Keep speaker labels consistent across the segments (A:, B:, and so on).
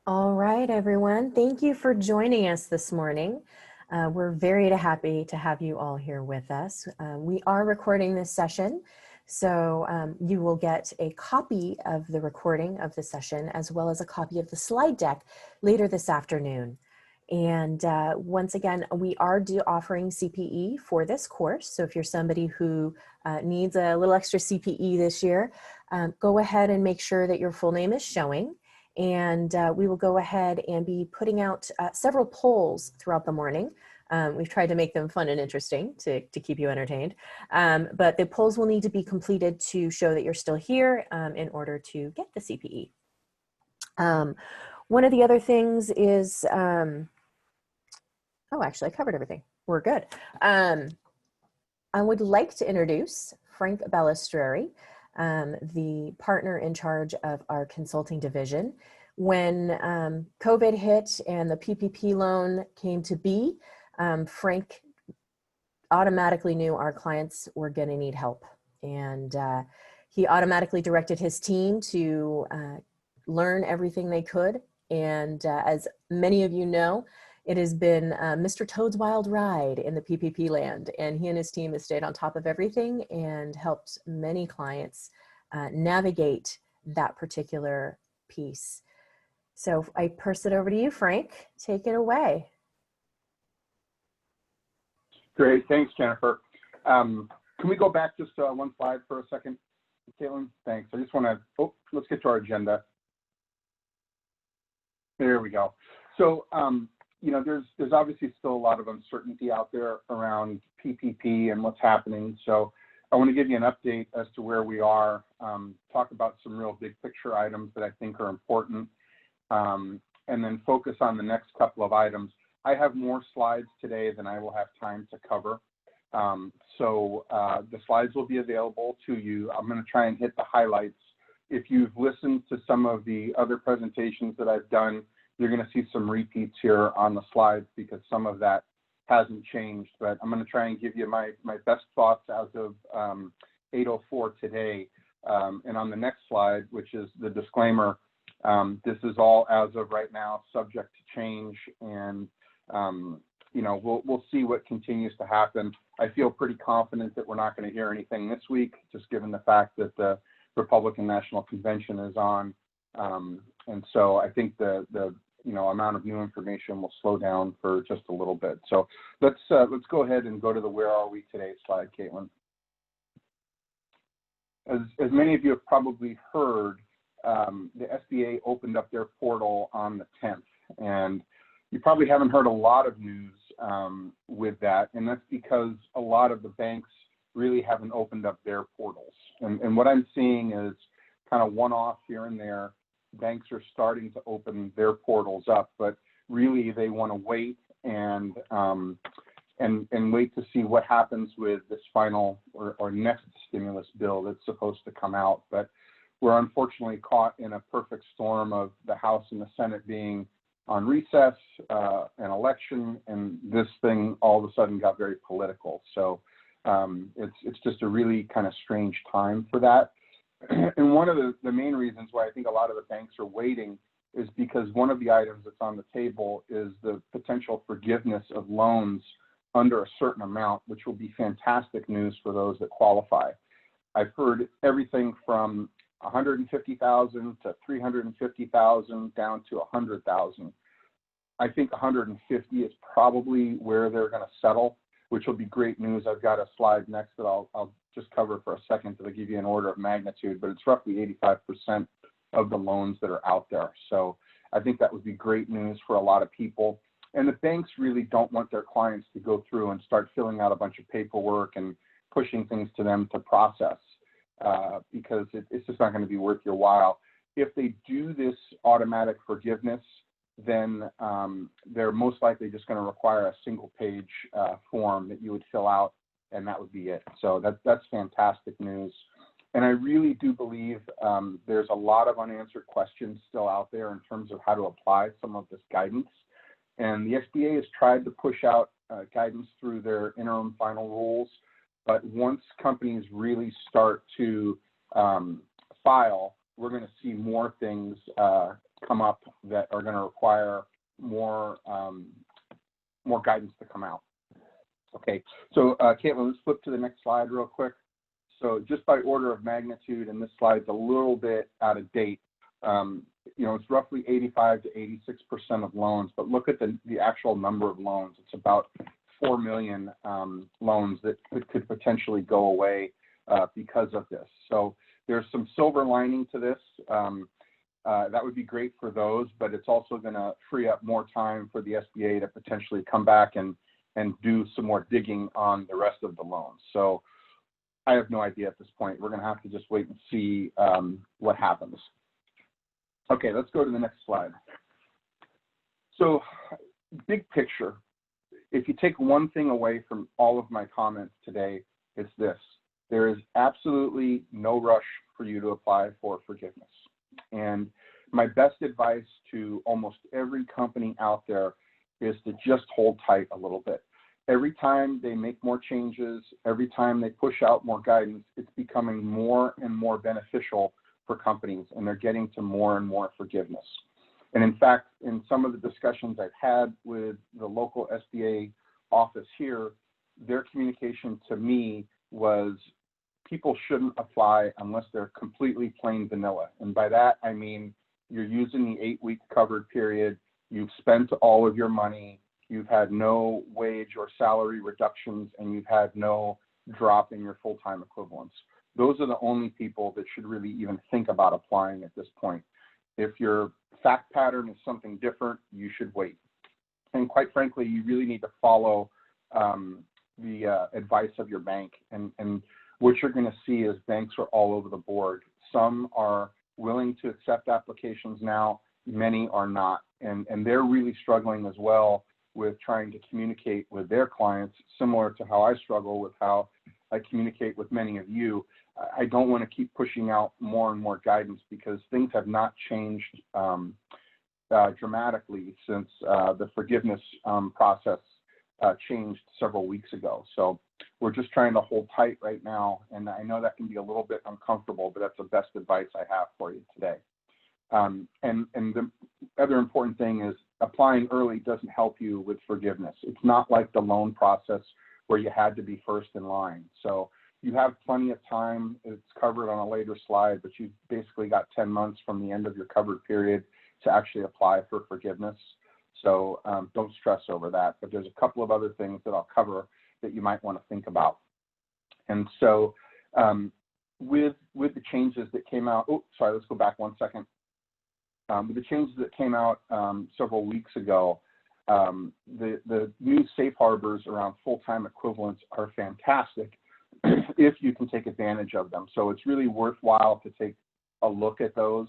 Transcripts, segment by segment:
A: All right, everyone. Thank you for joining us this morning. We're very happy to have you all here with us. We are recording this session, so you will get a copy of the recording of the session as well as a copy of the slide deck later this afternoon. And once again, we are offering CPE for this course. So if you're somebody who needs a little extra CPE this year, go ahead and make sure that your full name is showing. And we will go ahead and be putting out several polls throughout the morning. We've tried to make them fun and interesting to keep you entertained. But the polls will need to be completed to show that you're still here in order to get the CPE. One of the other things is, oh, actually, I covered everything. We're good. I would like to introduce Frank Bellastrari, the partner in charge of our consulting division. When COVID hit and the PPP loan came to be, Frank automatically knew our clients were going to need help. And he automatically directed his team to learn everything they could. And as many of you know, it has been Mr. Toad's wild ride in the PPP land, and he and his team have stayed on top of everything and helped many clients navigate that particular piece. So I pass it over to you, Frank. Take it away.
B: Great, thanks, Jennifer. Can we go back just one slide for a second, Caitlin? Thanks. I just want to, let's get to our agenda. There we go. So, you know, there's obviously still a lot of uncertainty out there around PPP and what's happening. So I want to give you an update as to where we are, talk about some real big picture items that I think are important, and then focus on the next couple of items. I have more slides today than I will have time to cover. So the slides will be available to you. I'm going to try and hit the highlights. If you've listened to some of the other presentations that I've done, you're going to see some repeats here on the slides because some of that hasn't changed, but I'm going to try and give you my best thoughts as of 8:04 today. And on the next slide, which is the disclaimer, this is all as of right now, subject to change, and you know, we'll see what continues to happen. I feel pretty confident that we're not going to hear anything this week, just given the fact that the Republican National Convention is on, and so I think the amount of new information will slow down for just a little bit. So let's go ahead and go to the "Where Are We Today" slide, Caitlin. As many of you have probably heard, the SBA opened up their portal on the 10th, and you probably haven't heard a lot of news with that, and that's because a lot of the banks really haven't opened up their portals. And what I'm seeing is kind of one-off here and there. Banks are starting to open their portals up, but really they want to wait and wait to see what happens with this final or next stimulus bill that's supposed to come out. But we're unfortunately caught in a perfect storm of the House and the Senate being on recess, an election, and this thing all of a sudden got very political. So it's just a really kind of strange time for that. And one of the main reasons why I think a lot of the banks are waiting is because one of the items that's on the table is the potential forgiveness of loans under a certain amount, which will be fantastic news for those that qualify. I've heard everything from 150,000 to 350,000 down to 100,000. I think 150 is probably where they're going to settle, which will be great news. I've got a slide next that I'll just cover for a second to give you an order of magnitude, but it's roughly 85% of the loans that are out there. So I think that would be great news for a lot of people. And the banks really don't want their clients to go through and start filling out a bunch of paperwork and pushing things to them to process because it's just not going to be worth your while. If they do this automatic forgiveness, then they're most likely just going to require a single page form that you would fill out, and that would be it. So that's fantastic news. And I really do believe there's a lot of unanswered questions still out there in terms of how to apply some of this guidance. And the SBA has tried to push out guidance through their interim final rules. But once companies really start to file, we're going to see more things come up that are going to require more guidance to come out. Okay, so Caitlin, let's flip to the next slide real quick. So just by order of magnitude, and this slide's a little bit out of date, it's roughly 85 to 86% of loans, but look at the actual number of loans. It's about 4 million loans that could potentially go away because of this. So there's some silver lining to this. That would be great for those, but it's also going to free up more time for the SBA to potentially come back and do some more digging on the rest of the loans. So I have no idea at this point. We're going to have to just wait and see what happens. Okay, let's go to the next slide. So big picture, if you take one thing away from all of my comments today, it's this. There is absolutely no rush for you to apply for forgiveness. And my best advice to almost every company out there is to just hold tight a little bit. Every time they make more changes, every time they push out more guidance, it's becoming more and more beneficial for companies, and they're getting to more and more forgiveness. And in fact, in some of the discussions I've had with the local SBA office here, their communication to me was people shouldn't apply unless they're completely plain vanilla. And by that, I mean, you're using the 8-week covered period, you've spent all of your money, you've had no wage or salary reductions, and you've had no drop in your full-time equivalents. Those are the only people that should really even think about applying at this point. If your fact pattern is something different, you should wait. And quite frankly, you really need to follow the advice of your bank. And what you're going to see is banks are all over the board. Some are willing to accept applications now, many are not. And they're really struggling as well with trying to communicate with their clients, similar to how I struggle with how I communicate with many of you. I don't want to keep pushing out more and more guidance because things have not changed dramatically since the forgiveness process changed several weeks ago. So we're just trying to hold tight right now. And I know that can be a little bit uncomfortable, but that's the best advice I have for you today. And the other important thing is applying early doesn't help you with forgiveness. It's not like the loan process where you had to be first in line. So you have plenty of time. It's covered on a later slide, but you've basically got 10 months from the end of your covered period to actually apply for forgiveness. So don't stress over that. But there's a couple of other things that I'll cover that you might want to think about. And so with the changes that came out, let's go back one second. With the changes that came out several weeks ago, the new safe harbors around full-time equivalents are fantastic if you can take advantage of them. So it's really worthwhile to take a look at those.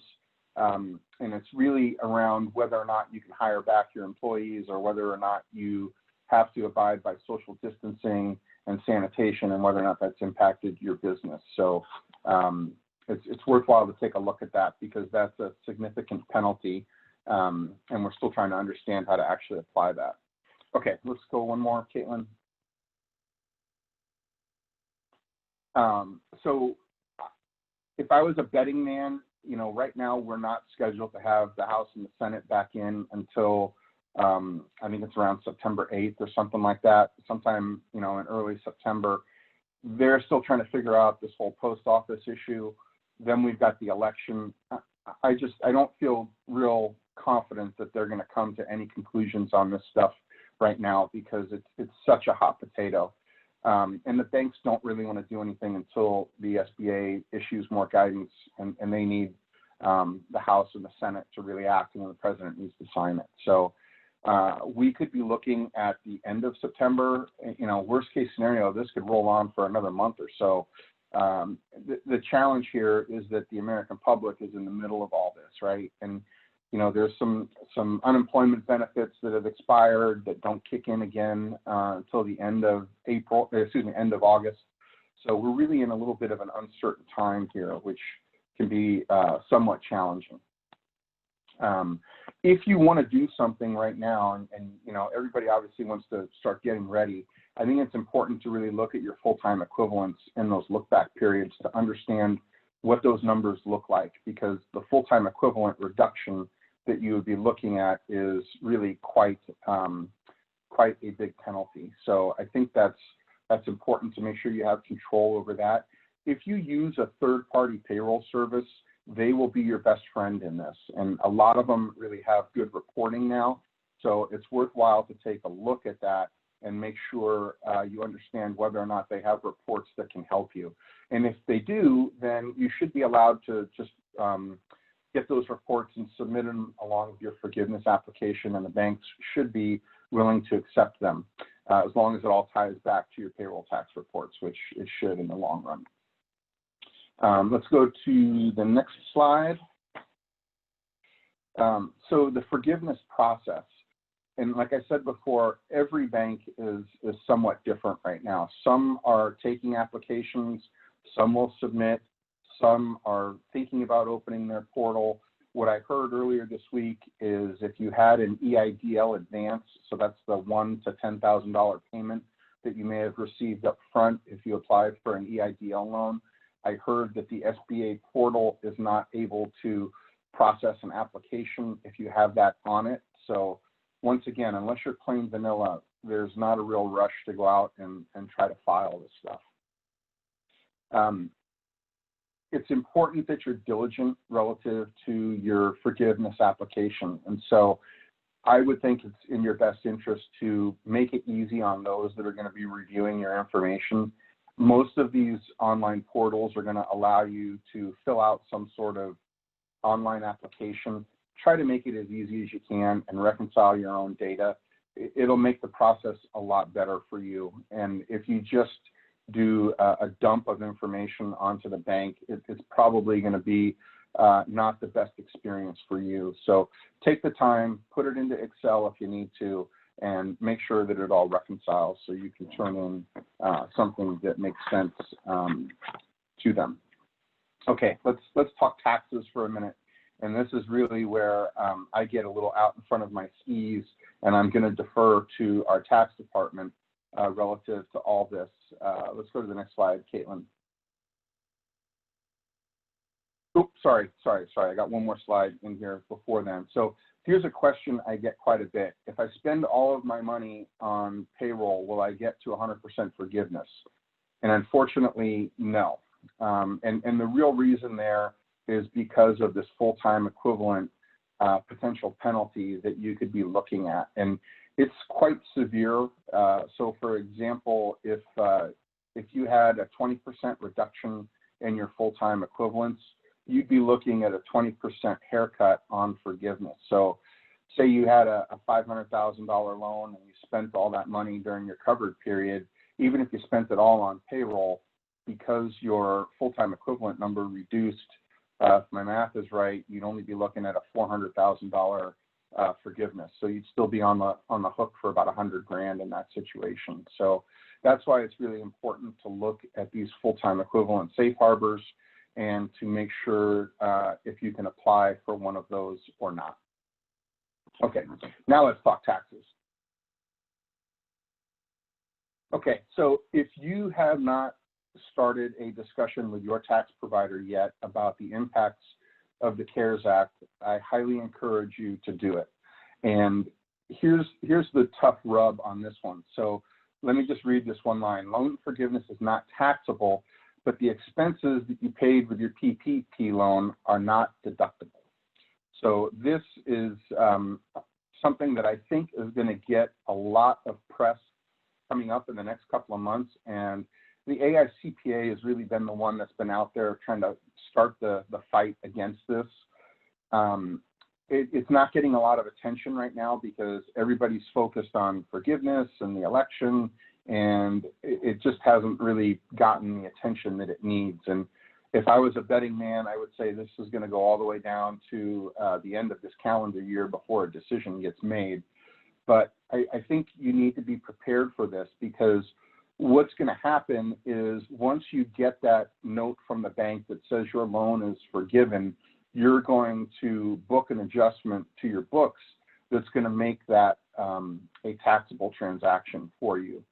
B: And it's really around whether or not you can hire back your employees or whether or not you have to abide by social distancing and sanitation and whether or not that's impacted your business. So it's worthwhile to take a look at that because that's a significant penalty. And we're still trying to understand how to actually apply that. Okay, let's go one more, Caitlin. So if I was a betting man, right now we're not scheduled to have the House and the Senate back in until I think it's around September 8th or something like that, sometime, in early September. They're still trying to figure out this whole post office issue. Then we've got the election. I don't feel real confident that they're going to come to any conclusions on this stuff right now because it's such a hot potato. And the banks don't really want to do anything until the SBA issues more guidance, and they need the House and the Senate to really act, and then the president needs to sign it. So we could be looking at the end of September. Worst case scenario, this could roll on for another month or so. The challenge here is that the American public is in the middle of all this, right? And there's some unemployment benefits that have expired that don't kick in again until the end of end of August. So we're really in a little bit of an uncertain time here, which can be somewhat challenging. If you want to do something right now, and everybody obviously wants to start getting ready, I think it's important to really look at your full-time equivalents in those look-back periods to understand what those numbers look like, because the full-time equivalent reduction that you would be looking at is really quite a big penalty. So I think that's important to make sure you have control over that. If you use a third-party payroll service, they will be your best friend in this. And a lot of them really have good reporting now. So it's worthwhile to take a look at that and make sure you understand whether or not they have reports that can help you. And if they do, then you should be allowed to just get those reports and submit them along with your forgiveness application, and the banks should be willing to accept them as long as it all ties back to your payroll tax reports, which it should in the long run. Let's go to the next slide. So the forgiveness process, and like I said before, every bank is somewhat different right now. Some are taking applications, some will submit, some are thinking about opening their portal. What I heard earlier this week is if you had an EIDL advance, so that's the $1,000 to $10,000 payment that you may have received up front if you applied for an EIDL loan, I heard that the SBA portal is not able to process an application if you have that on it. So once again, unless you're plain vanilla, there's not a real rush to go out and try to file this stuff. It's important that you're diligent relative to your forgiveness application. And so I would think it's in your best interest to make it easy on those that are going to be reviewing your information. Most of these online portals are going to allow you to fill out some sort of online application. Try to make it as easy as you can and reconcile your own data. It'll make the process a lot better for you. And if you just do a dump of information onto the bank, it's probably going to be not the best experience for you. So take the time, put it into Excel if you need to, and make sure that it all reconciles so you can turn in something that makes sense to them. Okay, let's talk taxes for a minute. And this is really where I get a little out in front of my skis, and I'm going to defer to our tax department relative to all this. Let's go to the next slide, Caitlin. Oops, sorry. I got one more slide in here before then. So here's a question I get quite a bit. If I spend all of my money on payroll, will I get to 100% forgiveness? And unfortunately, no. And the real reason there is because of this full-time equivalent potential penalty that you could be looking at. And it's quite severe. So for example, if you had a 20% reduction in your full-time equivalents, you'd be looking at a 20% haircut on forgiveness. So say you had a $500,000 loan and you spent all that money during your covered period, even if you spent it all on payroll, because your full-time equivalent number reduced, if my math is right, you'd only be looking at a $400,000 forgiveness. So you'd still be on the hook for about $100,000 in that situation. So that's why it's really important to look at these full-time equivalent safe harbors and to make sure if you can apply for one of those or not. Okay, now let's talk taxes. Okay, so if you have not started a discussion with your tax provider yet about the impacts of the CARES Act, I highly encourage you to do it. And here's the tough rub on this one. So let me just read this one line. Loan forgiveness is not taxable, but the expenses that you paid with your PPP loan are not deductible. So this is something that I think is going to get a lot of press coming up in the next couple of months. And the AICPA has really been the one that's been out there trying to start the fight against this. It's not getting a lot of attention right now because everybody's focused on forgiveness and the election, and it just hasn't really gotten the attention that it needs. And if I was a betting man, I would say this is going to go all the way down to the end of this calendar year before a decision gets made. But I think you need to be prepared for this, because what's going to happen is once you get that note from the bank that says your loan is forgiven, you're going to book an adjustment to your books that's going to make that a taxable transaction for you.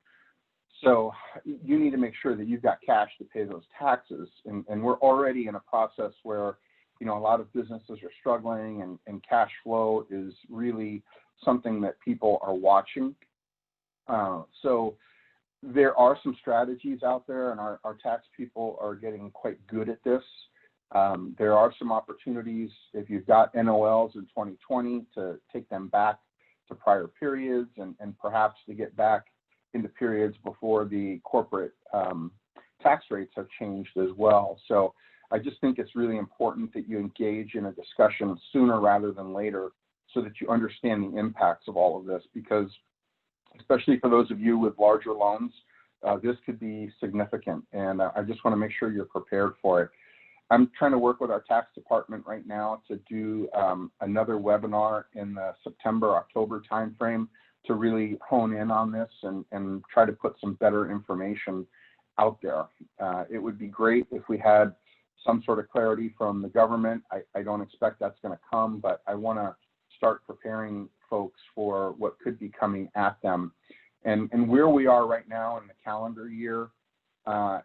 B: So you need to make sure that you've got cash to pay those taxes. And we're already in a process where a lot of businesses are struggling, and cash flow is really something that people are watching. So there are some strategies out there, and our tax people are getting quite good at this. There are some opportunities if you've got NOLs in 2020 to take them back to prior periods, and perhaps to get back into periods before the corporate tax rates have changed as well. So I just think it's really important that you engage in a discussion sooner rather than later so that you understand the impacts of all of this, because especially for those of you with larger loans, this could be significant, and I just want to make sure you're prepared for it. I'm trying to work with our tax department right now to do another webinar in the September-October timeframe to really hone in on this and try to put some better information out there. It would be great if we had some sort of clarity from the government. I don't expect that's going to come, but I want to start preparing folks for what could be coming at them. And where we are right now in the calendar year,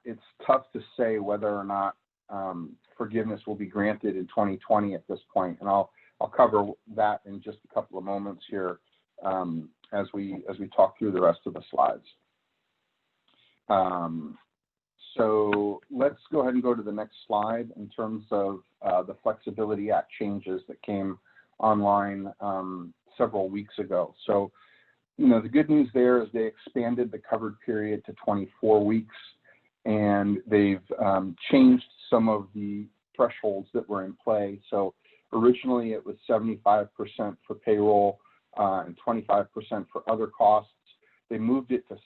B: it's tough to say whether or not forgiveness will be granted in 2020 at this point. And I'll cover that in just a couple of moments here as we talk through the rest of the slides. So let's go ahead and go to the next slide in terms of the Flexibility Act changes that came online several weeks ago. So, the good news there is they expanded the covered period to 24 weeks, and they've changed some of the thresholds that were in play. So originally it was 75% for payroll and 25% for other costs. They moved it to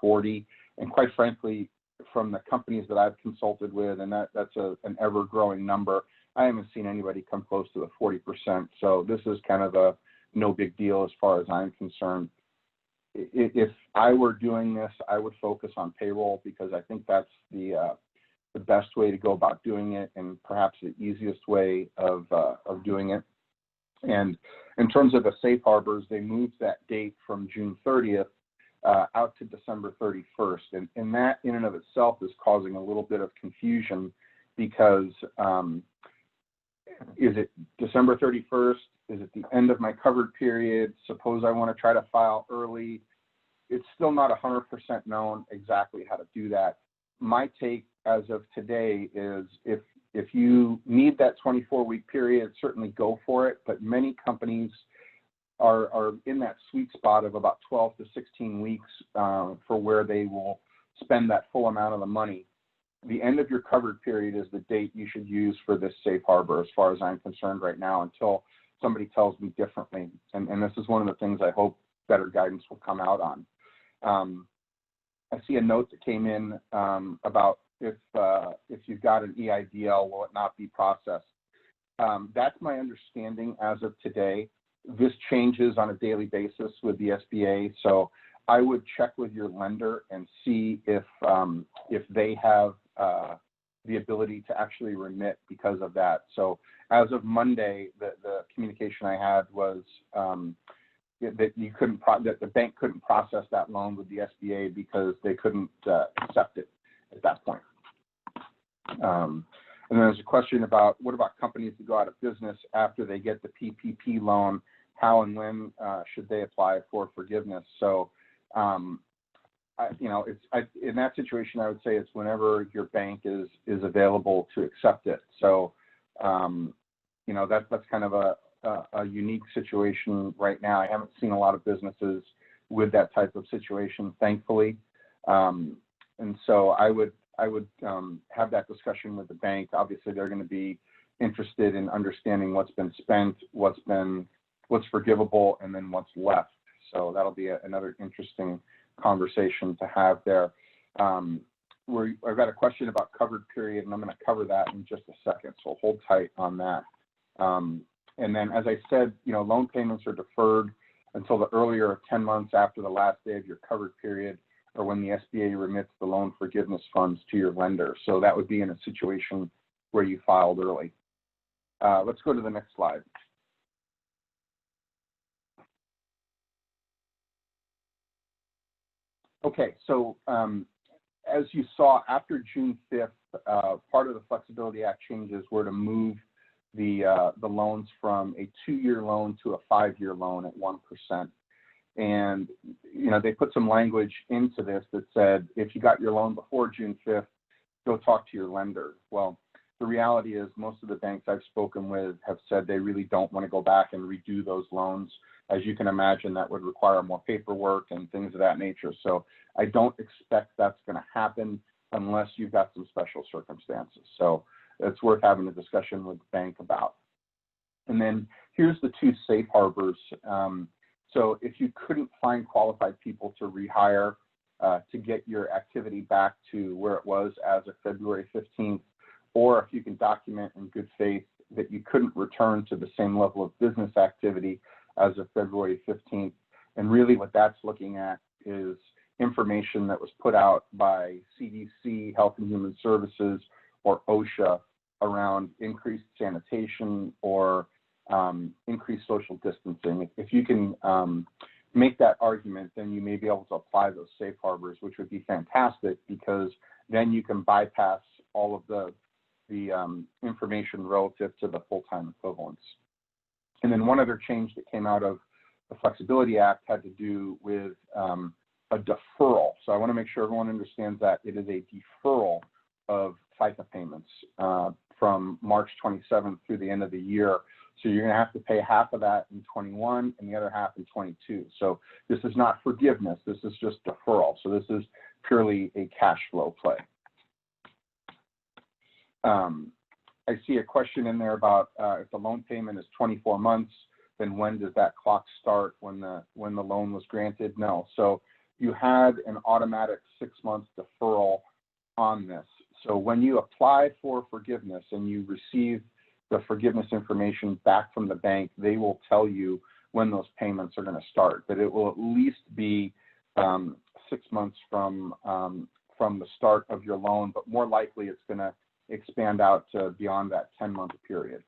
B: 60-40, and quite frankly, from the companies that I've consulted with, and that's an ever-growing number, I haven't seen anybody come close to the 40%. So this is kind of a no big deal as far as I'm concerned. If I were doing this, I would focus on payroll, because I think that's the best way to go about doing it, and perhaps the easiest way of doing it. And in terms of the safe harbors, they moved that date from June 30th out to December 31st. And that in and of itself is causing a little bit of confusion, because is it December 31st? Is it the end of my covered period? Suppose I want to try to file early. It's still not 100% known exactly how to do that. My take as of today is if you need that 24-week period, certainly go for it. But many companies are in that sweet spot of about 12 to 16 weeks for where they will spend that full amount of the money. The end of your covered period is the date you should use for this safe harbor, as far as I'm concerned right now, until somebody tells me differently. And this is one of the things I hope better guidance will come out on. I see a note that came in about if you've got an EIDL, will it not be processed? That's my understanding as of today. This changes on a daily basis with the SBA, so I would check with your lender and see if they have the ability to actually remit because of that. So as of Monday, the communication I had was that that the bank couldn't process that loan with the SBA because they couldn't accept it at that point. And then there's a question about what about companies that go out of business after they get the PPP loan? How and when should they apply for forgiveness? So, in that situation, I would say it's whenever your bank is available to accept it. So, that's kind of a unique situation right now. I haven't seen a lot of businesses with that type of situation, thankfully. And so I would have that discussion with the bank. Obviously, they're going to be interested in understanding what's been spent, what's forgivable, and then what's left. So that'll be another interesting conversation to have there. I've got a question about covered period, and I'm going to cover that in just a second, so hold tight on that. And then, as I said, loan payments are deferred until the earlier of 10 months after the last day of your covered period, or when the SBA remits the loan forgiveness funds to your lender. So that would be in a situation where you filed early. Let's go to the next slide. Okay, so as you saw, after June 5th, part of the Flexibility Act changes were to move the loans from a 2-year loan to a 5-year loan at 1%. And, you know, they put some language into this that said, if you got your loan before June 5th, go talk to your lender. Well, the reality is most of the banks I've spoken with have said they really don't want to go back and redo those loans. As you can imagine, that would require more paperwork and things of that nature. So I don't expect that's going to happen unless you've got some special circumstances. So it's worth having a discussion with the bank about. And then here's the 2 safe harbors. So if you couldn't find qualified people to rehire to get your activity back to where it was as of February 15th, or if you can document in good faith that you couldn't return to the same level of business activity as of February 15th, and really what that's looking at is information that was put out by CDC, Health and Human Services, or OSHA around increased sanitation or increased social distancing. If you can make that argument, then you may be able to apply those safe harbors, which would be fantastic, because then you can bypass all of the information relative to the full-time equivalents. And then one other change that came out of the Flexibility Act had to do with a deferral. So I want to make sure everyone understands that it is a deferral of FICA payments from March 27th through the end of the year. So you're going to have to pay half of that in 21 and the other half in 22. So this is not forgiveness. This is just deferral. So this is purely a cash flow play. I see a question in there about if the loan payment is 24 months, then when does that clock start when the loan was granted? No. So you had an automatic 6-month deferral on this. So when you apply for forgiveness and you receive the forgiveness information back from the bank, they will tell you when those payments are going to start. But it will at least be 6 months from the start of your loan, but more likely it's going to expand out to beyond that 10-month period.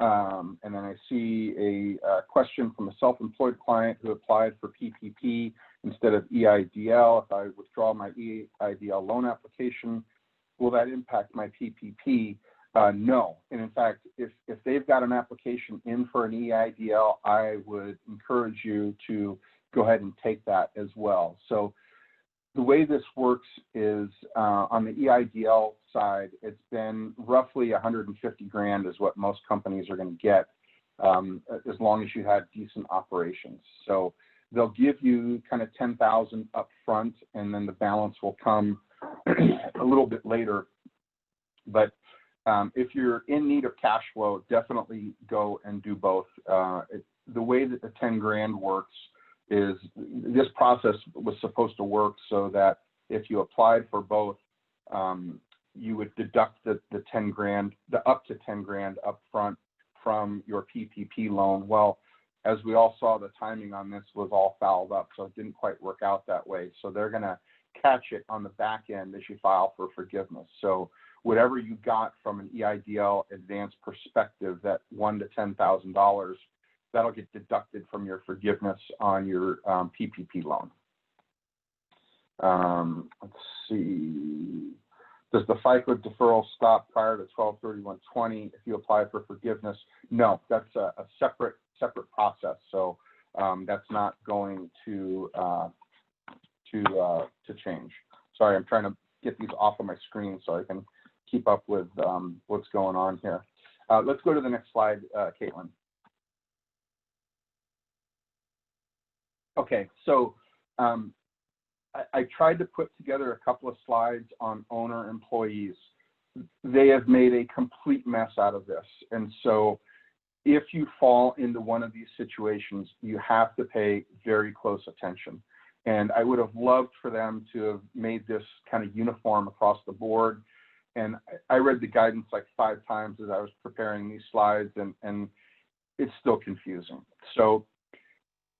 B: And then I see a question from a self-employed client who applied for PPP instead of EIDL. If I withdraw my EIDL loan application, will that impact my PPP? No. And in fact, if they've got an application in for an EIDL, I would encourage you to go ahead and take that as well. So the way this works is on the EIDL side, it's been roughly 150 grand is what most companies are going to get as long as you had decent operations. So they'll give you kind of 10,000 up front, and then the balance will come a little bit later. But if you're in need of cash flow, definitely go and do both. The way that the 10 grand works is this process was supposed to work so that if you applied for both, you would deduct the 10 grand, the up to 10 grand up front from your PPP loan. Well, as we all saw, the timing on this was all fouled up, so it didn't quite work out that way. So they're going to catch it on the back end as you file for forgiveness. So whatever you got from an EIDL advance perspective, that $1,000 to $10,000, that'll get deducted from your forgiveness on your PPP loan. Let's see. Does the FICA deferral stop prior to 12/31/20 if you apply for forgiveness? No, that's a separate process. So that's not going to change. Sorry, I'm trying to get these off of my screen so I can keep up with what's going on here. Let's go to the next slide, Caitlin. Okay, so I tried to put together a couple of slides on owner employees. They have made a complete mess out of this. And so if you fall into one of these situations, you have to pay very close attention. And I would have loved for them to have made this kind of uniform across the board. And I read the guidance like 5 times as I was preparing these slides, and it's still confusing. So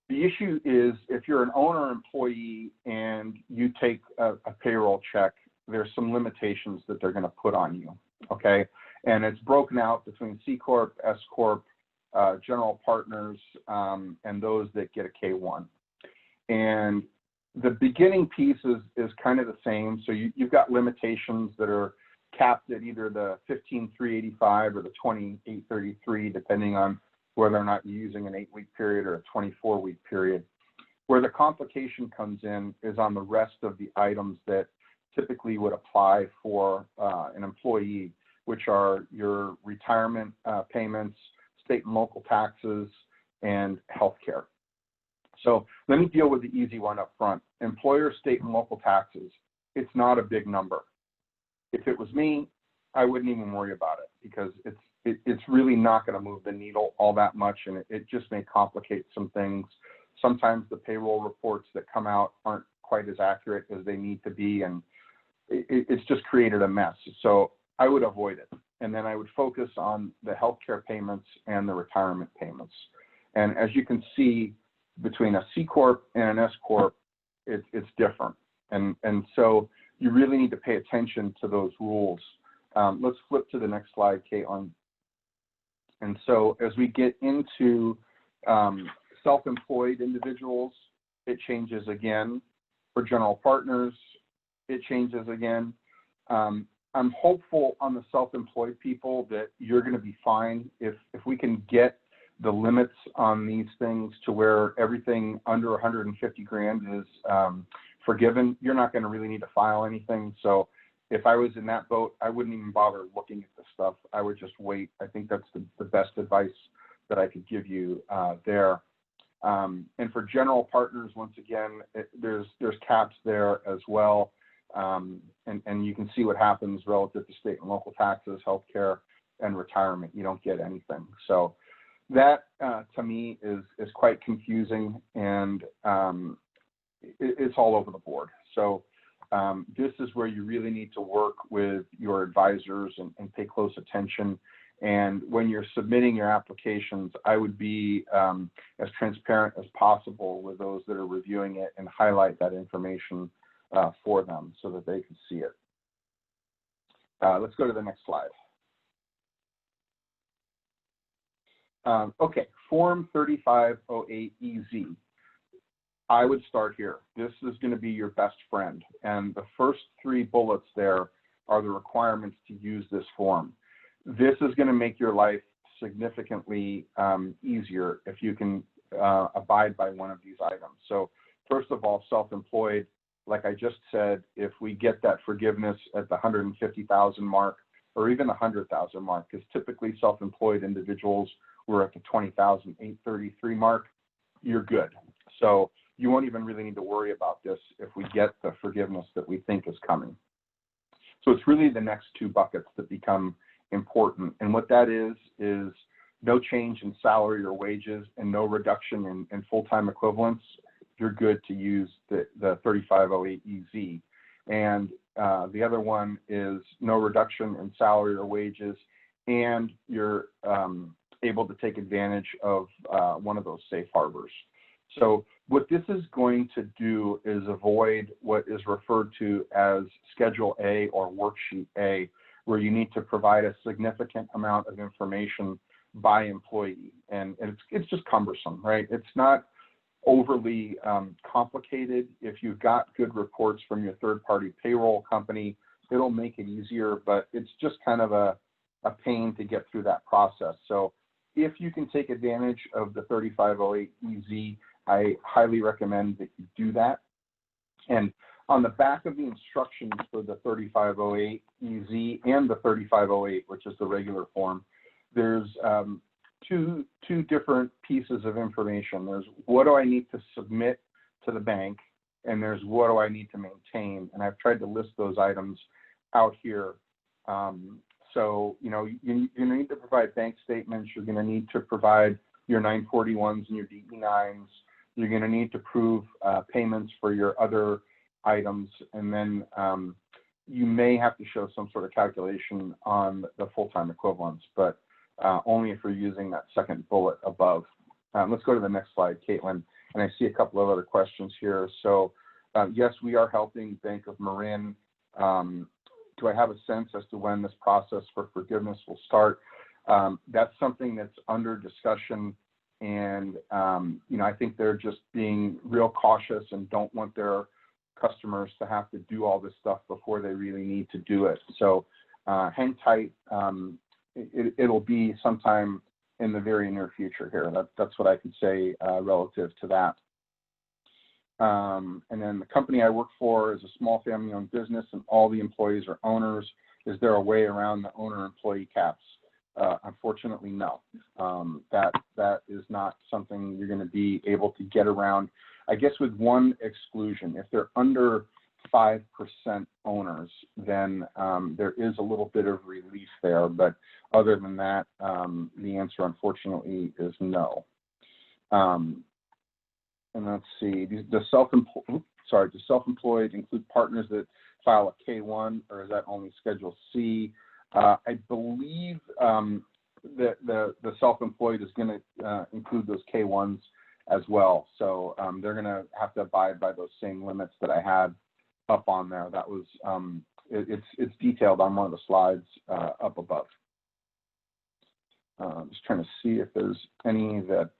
B: the issue is if you're an owner employee and you take a payroll check, there's some limitations that they're going to put on you, okay? And it's broken out between C Corp, S Corp, general partners, and those that get a K-1. And the beginning piece is kind of the same. So you've got limitations that are capped at either the 15,385 or the 2833, depending on whether or not you're using an 8-week period or a 24-week period. Where the complication comes in is on the rest of the items that typically would apply for an employee, which are your retirement payments, state and local taxes, and healthcare. So let me deal with the easy one up front. Employer, state, and local taxes. It's not a big number. If it was me, I wouldn't even worry about it because it's really not going to move the needle all that much, and it just may complicate some things. Sometimes the payroll reports that come out aren't quite as accurate as they need to be, and it's just created a mess. So I would avoid it. And then I would focus on the healthcare payments and the retirement payments. And as you can see, between a C Corp and an S Corp, it's different. And so you really need to pay attention to those rules. Let's flip to the next slide, Caitlin. And so as we get into self-employed individuals, it changes again. For general partners, it changes again. I'm hopeful on the self-employed people that you're going to be fine if we can get the limits on these things to where everything under 150 grand is forgiven. You're not going to really need to file anything. So if I was in that boat, I wouldn't even bother looking at this stuff. I would just wait. I think that's the best advice that I could give you there. And for general partners, once again, there's caps there as well. And you can see what happens relative to state and local taxes, healthcare, and retirement. You don't get anything. So that to me is quite confusing, and it's all over the board. So this is where you really need to work with your advisors and pay close attention. And when you're submitting your applications, I would be as transparent as possible with those that are reviewing it and highlight that information for them so that they can see it. Let's go to the next slide. Okay, Form 3508EZ. I would start here. This is going to be your best friend. And the first 3 bullets there are the requirements to use this form. This is going to make your life significantly easier if you can abide by one of these items. So first of all, self-employed, like I just said, if we get that forgiveness at the 150,000 mark or even the 100,000 mark, because typically self-employed individuals were at the 20,833 mark, you're good. So you won't even really need to worry about this if we get the forgiveness that we think is coming. So it's really the next 2 buckets that become important. And what that is no change in salary or wages and no reduction in full-time equivalents. You're good to use the 3508EZ. And the other one is no reduction in salary or wages, and you're able to take advantage of one of those safe harbors. So what this is going to do is avoid what is referred to as Schedule A or Worksheet A, where you need to provide a significant amount of information by employee. And it's just cumbersome, right? It's not overly complicated. If you've got good reports from your third-party payroll company, it'll make it easier, but it's just kind of a pain to get through that process. So if you can take advantage of the 3508EZ, I highly recommend that you do that. And on the back of the instructions for the 3508EZ and the 3508, which is the regular form, there's two different pieces of information. There's what do I need to submit to the bank, and there's what do I need to maintain. And I've tried to list those items out here. So, you know, you need to provide bank statements. You're going to need to provide your 941s and your DE9s. You're going to need to prove payments for your other items. And then you may have to show some sort of calculation on the full-time equivalents, but only if you're using that second bullet above. Let's go to the next slide, Caitlin. And I see a couple of other questions here. So yes, we are helping Bank of Marin. Do I have a sense as to when this process for forgiveness will start? That's something that's under discussion. And, you know, I think they're just being real cautious and don't want their customers to have to do all this stuff before they really need to do it. So hang tight. It'll be sometime in the very near future here. That's what I could say relative to that. And then the company I work for is a small family-owned business, and all the employees are owners. Is there a way around the owner-employee caps? Unfortunately, no. That is not something you're going to be able to get around. I guess with one exclusion, if they're under 5% owners, then there is a little bit of relief there. But other than that, the answer, unfortunately, is no. And let's see, the self-employed include partners that file a K-1, or is that only Schedule C? I believe that the self-employed is going to include those K-1s as well. So they're going to have to abide by those same limits that I had up on there. That was, it's detailed on one of the slides up above. Just trying to see if there's any that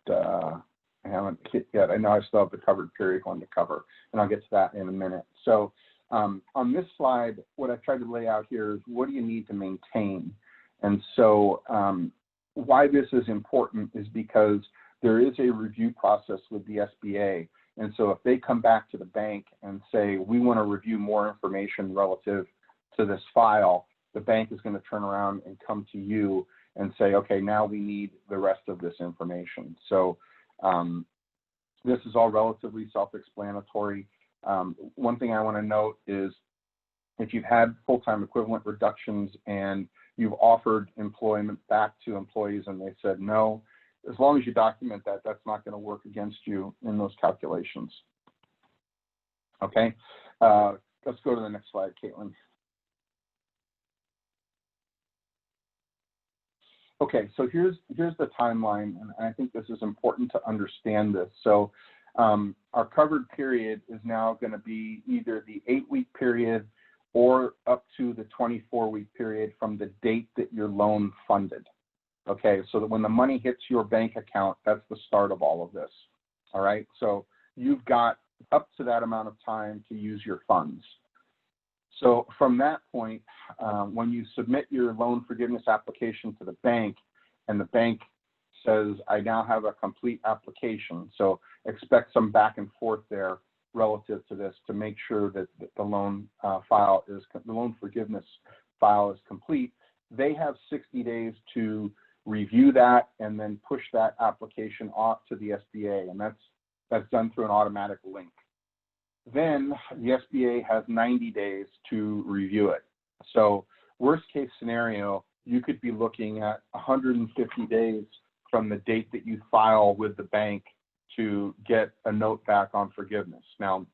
B: I haven't hit yet. I know I still have the covered period one to cover, and I'll get to that in a minute. So on this slide, what I've tried to lay out here is what do you need to maintain? And so why this is important is because there is a review process with the SBA. And so if they come back to the bank and say, we want to review more information relative to this file, the bank is going to turn around and come to you and say, okay, now we need the rest of this information. So this is all relatively self-explanatory. One thing I want to note is if you've had full-time equivalent reductions and you've offered employment back to employees and they said no, as long as you document that, that's not going to work against you in those calculations. Okay, let's go to the next slide, Caitlin. Okay, so here's the timeline, and I think this is important to understand this. So our covered period is now going to be either the 8-week period or up to the 24-week period from the date that your loan funded. Okay, so that when the money hits your bank account, that's the start of all of this. All right, so you've got up to that amount of time to use your funds. So from that point, when you submit your loan forgiveness application to the bank and the bank says, I now have a complete application, so expect some back and forth there relative to this to make sure that the loan the loan forgiveness file is complete. They have 60 days to review that and then push that application off to the SBA, and that's done through an automatic link. Then the SBA has 90 days to review it. So worst case scenario, you could be looking at 150 days from the date that you file with the bank to get a note back on forgiveness. Now,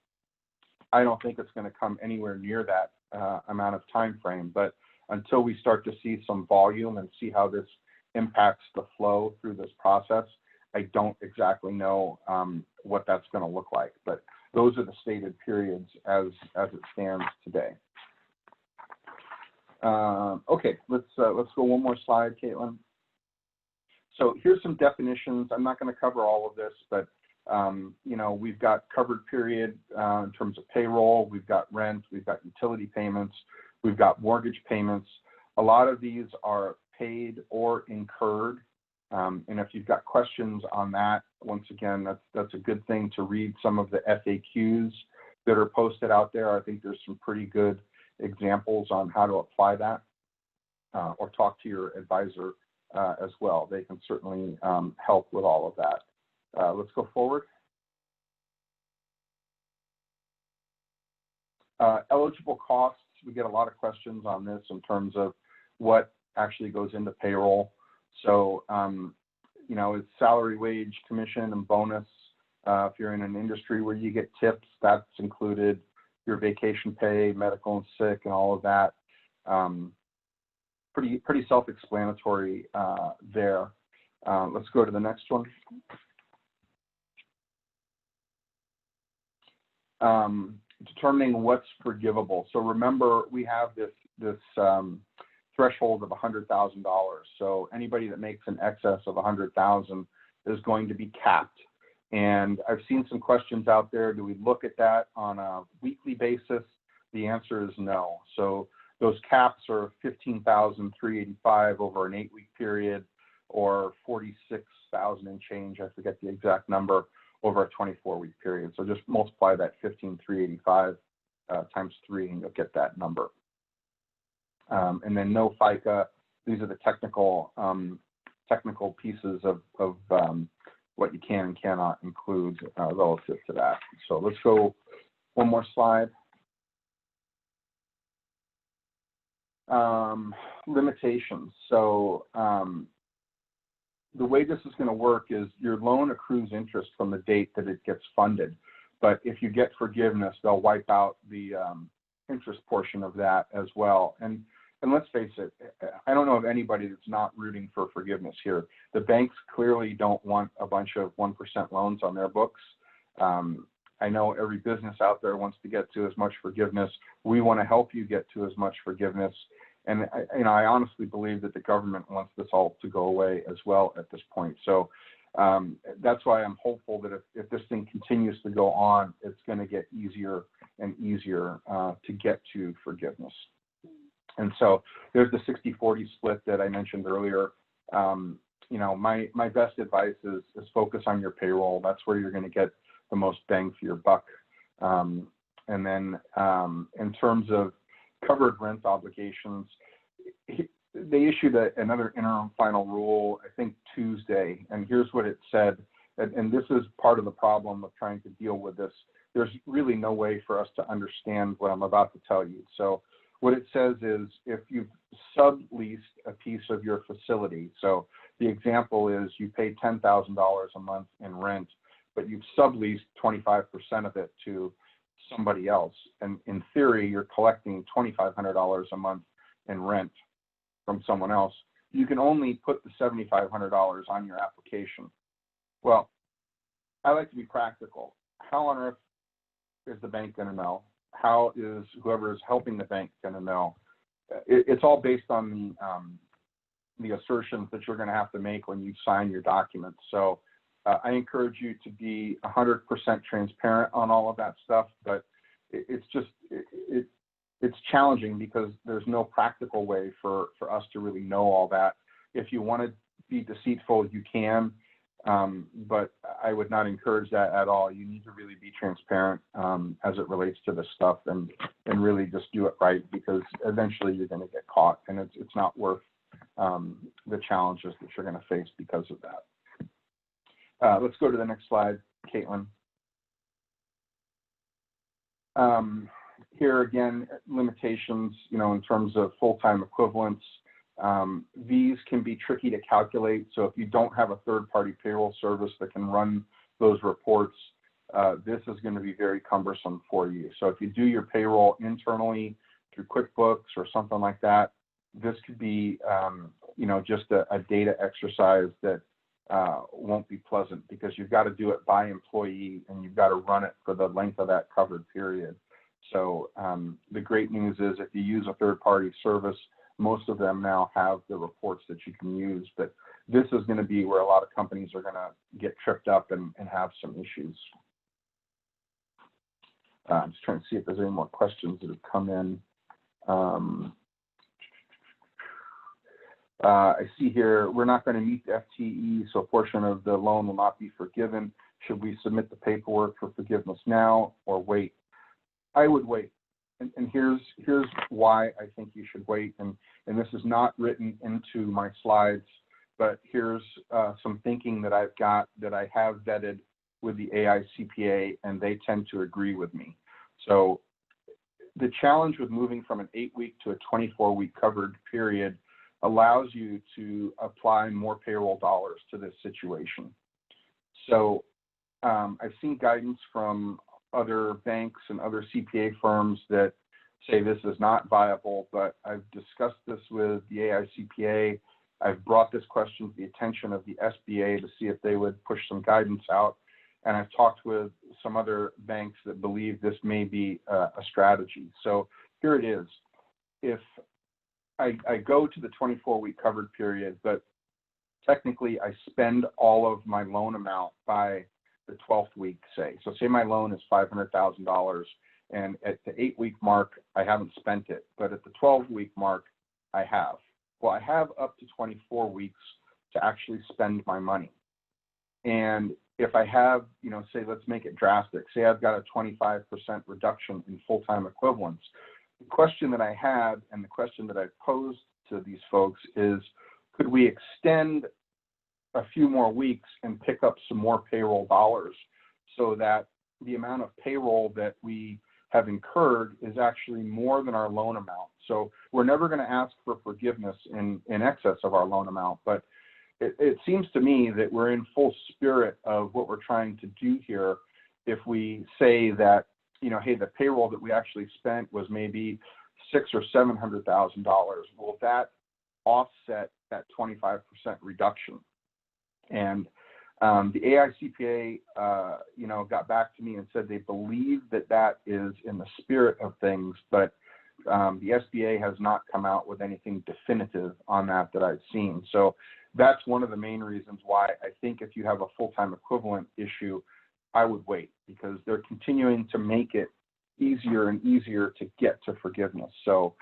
B: I don't think it's going to come anywhere near that amount of time frame, but until we start to see some volume and see how this impacts the flow through this process, I don't exactly know what that's going to look like. But those are the stated periods as it stands today. Okay, let's go one more slide, Caitlin. So here's some definitions. I'm not going to cover all of this, but you know, we've got covered period in terms of payroll, we've got rent, we've got utility payments, we've got mortgage payments. A lot of these are paid or incurred. And if you've got questions on that, once again, that's a good thing to read some of the FAQs that are posted out there. I think there's some pretty good examples on how to apply that, or talk to your advisor as well. They can certainly help with all of that. Let's go forward. Eligible costs, we get a lot of questions on this in terms of what actually goes into payroll. So, you know, it's salary, wage, commission, and bonus. If you're in an industry where you get tips, that's included. Your vacation pay, medical and sick, and all of that. Pretty self-explanatory there. Let's go to the next one. Determining what's forgivable. So remember, we have this threshold of $100,000. So anybody that makes an excess of $100,000 is going to be capped. And I've seen some questions out there. Do we look at that on a weekly basis? The answer is no. So those caps are 15,385 over an 8-week period, or 46,000 and change, I forget the exact number, over a 24-week period. So just multiply that 15,385 times 3, and you'll get that number. And then no FICA. These are the technical pieces of what you can and cannot include relative to that. So let's go one more slide. Limitations. So the way this is going to work is your loan accrues interest from the date that it gets funded. But if you get forgiveness, they'll wipe out the interest portion of that as well. And let's face it, I don't know of anybody that's not rooting for forgiveness here. The banks clearly don't want a bunch of 1% loans on their books. I know every business out there wants to get to as much forgiveness. We want to help you get to as much forgiveness. And I honestly believe that the government wants this all to go away as well at this point. So that's why I'm hopeful that if this thing continues to go on, it's going to get easier and easier to get to forgiveness. And so there's the 60-40 split that I mentioned earlier. My best advice is focus on your payroll. That's where you're going to get the most bang for your buck. And then in terms of covered rent obligations, they issued another interim final rule, I think Tuesday, and here's what it said, and this is part of the problem of trying to deal with this. There's really no way for us to understand what I'm about to tell you. So what it says is if you've subleased a piece of your facility, so the example is you pay $10,000 a month in rent, but you've subleased 25% of it to somebody else, and in theory you're collecting $2,500 a month in rent from someone else, you can only put the $7,500 on your application. Well, I like to be practical. How on earth is the bank going to know? How is whoever is helping the bank going to know? It's all based on the assertions that you're going to have to make when you sign your documents. So I encourage you to be 100% transparent on all of that stuff, but it's challenging because there's no practical way for us to really know all that. If you want to be deceitful, you can, but I would not encourage that at all. You need to really be transparent as it relates to this stuff and really just do it right, because eventually you're going to get caught, and it's not worth the challenges that you're going to face because of that. Let's go to the next slide, Caitlin. Here again, limitations, in terms of full-time equivalents. These can be tricky to calculate. So if you don't have a third-party payroll service that can run those reports, this is going to be very cumbersome for you. So if you do your payroll internally through QuickBooks or something like that, this could be, just a data exercise that won't be pleasant, because you've got to do it by employee and you've got to run it for the length of that covered period. So the great news is if you use a third-party service, most of them now have the reports that you can use, but this is going to be where a lot of companies are going to get tripped up and have some issues. I'm just trying to see if there's any more questions that have come in. I see here, we're not going to meet the FTE, so a portion of the loan will not be forgiven. Should we submit the paperwork for forgiveness now or wait? I would wait. And here's why I think you should wait. And this is not written into my slides, but here's some thinking that I've got that I have vetted with the AICPA, and they tend to agree with me. So the challenge with moving from an 8-week to a 24-week covered period allows you to apply more payroll dollars to this situation. So I've seen guidance from other banks and other CPA firms that say this is not viable, but I've discussed this with the AICPA. I've brought this question to the attention of the SBA to see if they would push some guidance out. And I've talked with some other banks that believe this may be a strategy. So here it is. If I go to the 24-week covered period, but technically I spend all of my loan amount by the 12th week, say. So say my loan is $500,000 And at the 8-week mark, I haven't spent it, but at the 12-week mark, I have. Well, I have up to 24 weeks to actually spend my money. And if I have, say, let's make it drastic, say I've got a 25% reduction in full-time equivalents, the question that I have and the question that I posed to these folks is, could we extend a few more weeks and pick up some more payroll dollars so that the amount of payroll that we have incurred is actually more than our loan amount? So we're never going to ask for forgiveness in excess of our loan amount, but it seems to me that we're in full spirit of what we're trying to do here if we say that, hey, the payroll that we actually spent was maybe $600,000 or $700,000. Will that offset that 25% reduction? And the AICPA, got back to me and said they believe that that is in the spirit of things, but the SBA has not come out with anything definitive on that I've seen. So that's one of the main reasons why I think if you have a full-time equivalent issue, I would wait, because they're continuing to make it easier and easier to get to forgiveness. So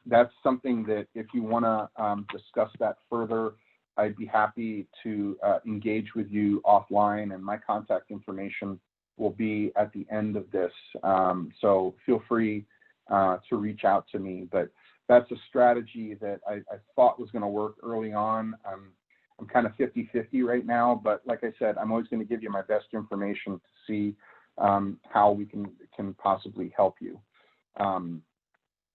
B: that's something that if you want to discuss that further, I'd be happy to engage with you offline, and my contact information will be at the end of this. So feel free to reach out to me. But that's a strategy that I thought was going to work early on. I'm kind of 50-50 right now, but like I said, I'm always going to give you my best information to see how we can possibly help you. And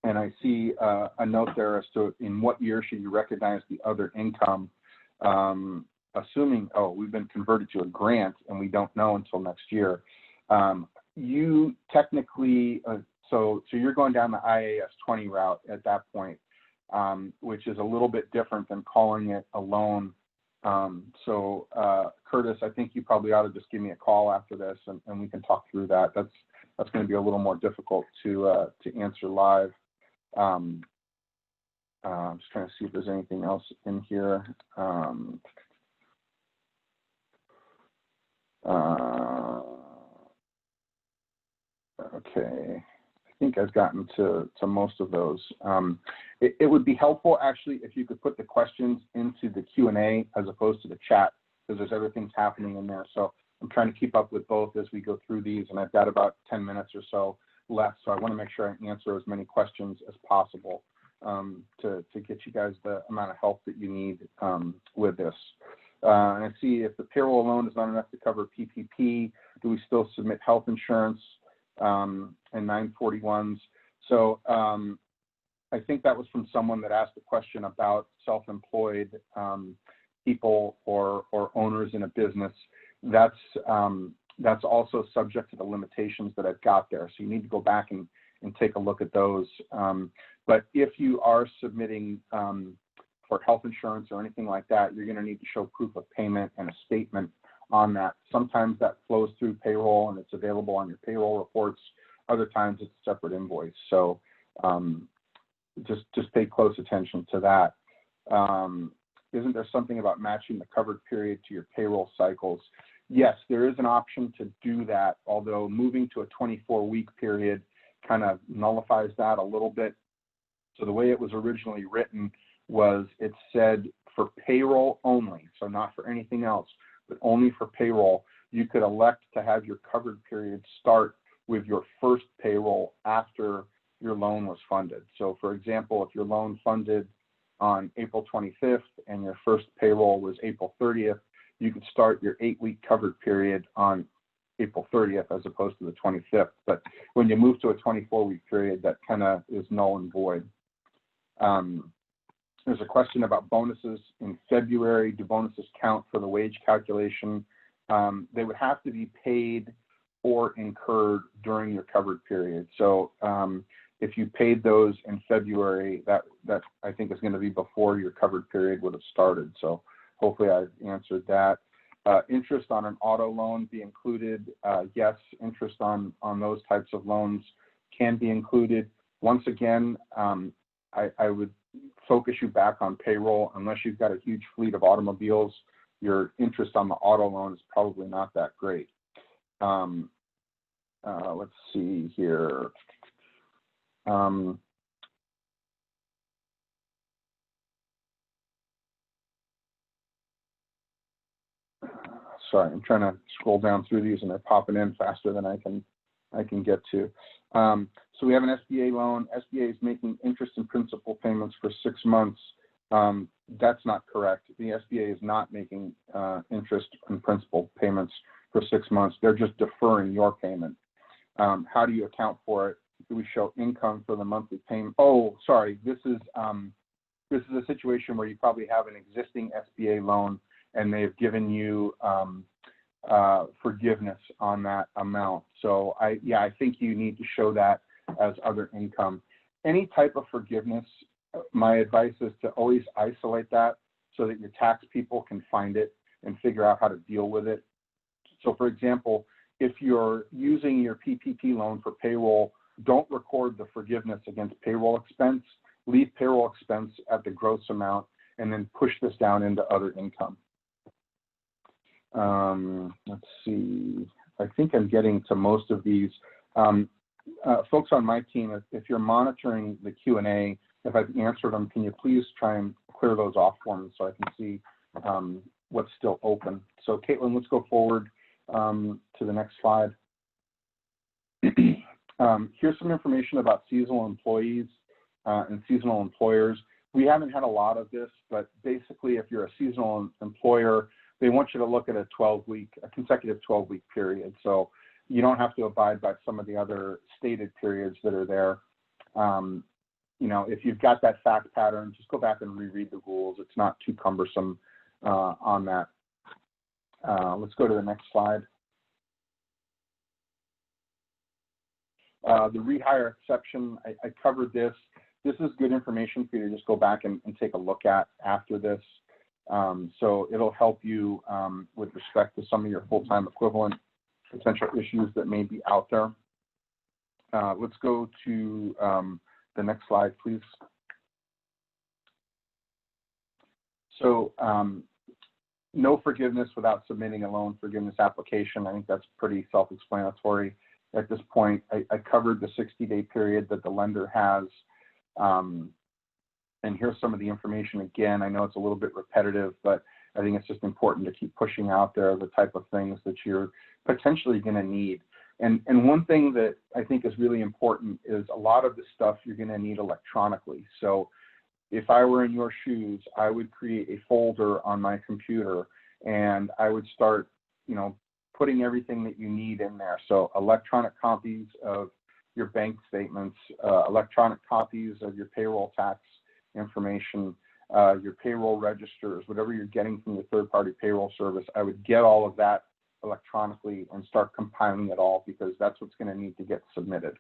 B: I see a note there as to in what year should you recognize the other income, assuming, we've been converted to a grant and we don't know until next year. You technically, so you're going down the IAS 20 route at that point, which is a little bit different than calling it a loan. Curtis, I think you probably ought to just give me a call after this and we can talk through that. That's going to be a little more difficult to answer live. I'm just trying to see if there's anything else in here. Okay, I think I've gotten to most of those. It would be helpful actually if you could put the questions into the Q&A as opposed to the chat, because there's other things happening in there. So I'm trying to keep up with both as we go through these, and I've got about 10 minutes or so left. So I want to make sure I answer as many questions as possible to get you guys the amount of help that you need with this. And I see if the payroll alone is not enough to cover PPP, do we still submit health insurance and 941s? So I think that was from someone that asked a question about self-employed people or owners in a business. That's also subject to the limitations that I've got there. So you need to go back and take a look at those. But if you are submitting for health insurance or anything like that, you're going to need to show proof of payment and a statement on that. Sometimes that flows through payroll and it's available on your payroll reports. Other times it's a separate invoice. So just pay close attention to that. Isn't there something about matching the covered period to your payroll cycles? Yes, there is an option to do that, although moving to a 24-week period kind of nullifies that a little bit. So the way it was originally written was it said for payroll only, so not for anything else, but only for payroll, you could elect to have your covered period start with your first payroll after your loan was funded. So for example, if your loan funded on April 25th and your first payroll was April 30th, you could start your 8-week covered period on April 30th as opposed to the 25th. But when you move to a 24-week period, that kind of is null and void. There's a question about bonuses in February. Do bonuses count for the wage calculation? They would have to be paid or incurred during your covered period. So if you paid those in February, that I think is going to be before your covered period would have started. So hopefully I've answered that. Interest on an auto loan be included? Yes, interest on those types of loans can be included. Once again, I would focus you back on payroll. Unless you've got a huge fleet of automobiles, your interest on the auto loan is probably not that great. let's see here. Sorry, I'm trying to scroll down through these and they're popping in faster than I can get to. So we have an SBA loan. SBA is making interest and principal payments for 6 months. That's not correct. The SBA is not making interest and principal payments for 6 months. They're just deferring your payment. How do you account for it? Do we show income for the monthly payment? Oh, sorry. This is a situation where you probably have an existing SBA loan and they've given you forgiveness on that amount. So I think you need to show that as other income. Any type of forgiveness, my advice is to always isolate that so that your tax people can find it and figure out how to deal with it. So for example, if you're using your PPP loan for payroll, don't record the forgiveness against payroll expense. Leave payroll expense at the gross amount and then push this down into other income. Let's see. I think I'm getting to most of these. Folks on my team, if you're monitoring the Q&A, if I've answered them, can you please try and clear those off for me so I can see what's still open. So Caitlin, let's go forward to the next slide. Here's some information about seasonal employees and seasonal employers. We haven't had a lot of this, but basically if you're a seasonal employer, they want you to look at a consecutive 12-week period. So you don't have to abide by some of the other stated periods that are there. You know, if you've got that fact pattern, just go back and reread the rules. It's not too cumbersome on that. Let's go to the next slide. The rehire exception, I covered this. This is good information for you to just go back and take a look at after this. So it'll help you with respect to some of your full-time equivalent potential issues that may be out there. Let's go to the next slide, please. So no forgiveness without submitting a loan forgiveness application. I think that's pretty self-explanatory at this point. I covered the 60-day period that the lender has. And here's some of the information again. I know it's a little bit repetitive, but I think it's just important to keep pushing out there the type of things that you're potentially going to need. And one thing that I think is really important is a lot of the stuff you're going to need electronically. So if I were in your shoes, I would create a folder on my computer and I would start, you know, putting everything that you need in there. So electronic copies of your bank statements, electronic copies of your payroll tax information, your payroll registers, whatever you're getting from your third-party payroll service. I would get all of that electronically and start compiling it all because that's what's going to need to get submitted.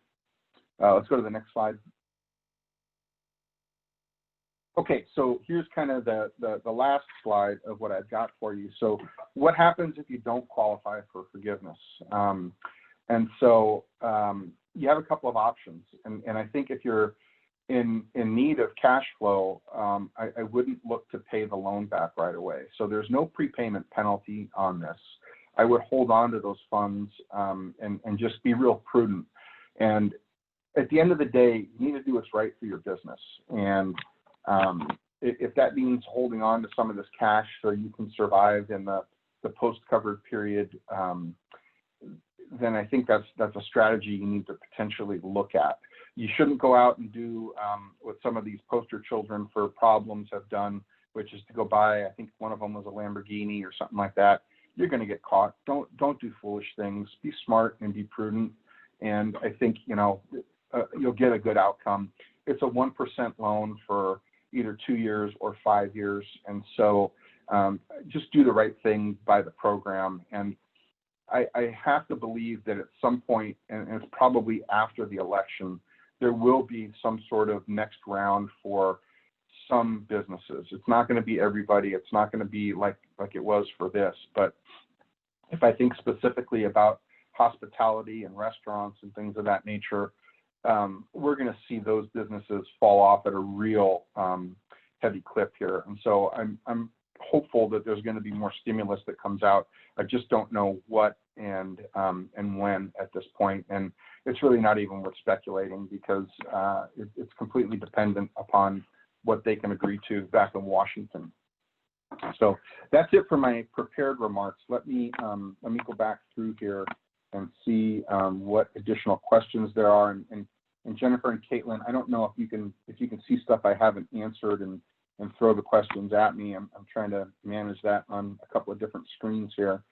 B: Let's go to the next slide. Okay, so here's kind of the last slide of what I've got for you. So what happens if you don't qualify for forgiveness? And so you have a couple of options. And I think if you're in need of cash flow, I wouldn't look to pay the loan back right away. So there's no prepayment penalty on this. I would hold on to those funds and just be real prudent. And at the end of the day, you need to do what's right for your business. And if that means holding on to some of this cash so you can survive in the post-covered period, then I think that's a strategy you need to potentially look at. You shouldn't go out and do what some of these poster children for problems have done, which is to go buy, I think one of them was a Lamborghini or something like that. You're going to get caught. Don't do foolish things. Be smart and be prudent. And I think, you know, you'll get a good outcome. It's a 1% loan for either 2 years or 5 years. And so just do the right thing by the program. And I have to believe that at some point, and it's probably after the election, there will be some sort of next round for some businesses. It's not going to be everybody. It's not going to be like it was for this. But if I think specifically about hospitality and restaurants and things of that nature, we're going to see those businesses fall off at a real heavy clip here. And so I'm hopeful that there's going to be more stimulus that comes out. I just don't know what and when at this point, and it's really not even worth speculating because it's completely dependent upon what they can agree to back in Washington. So that's it for my prepared remarks. Let me go back through here and see what additional questions there are. And Jennifer and Caitlin, I don't know if you can see stuff I haven't answered and throw the questions at me. I'm trying to manage that on a couple of different screens here.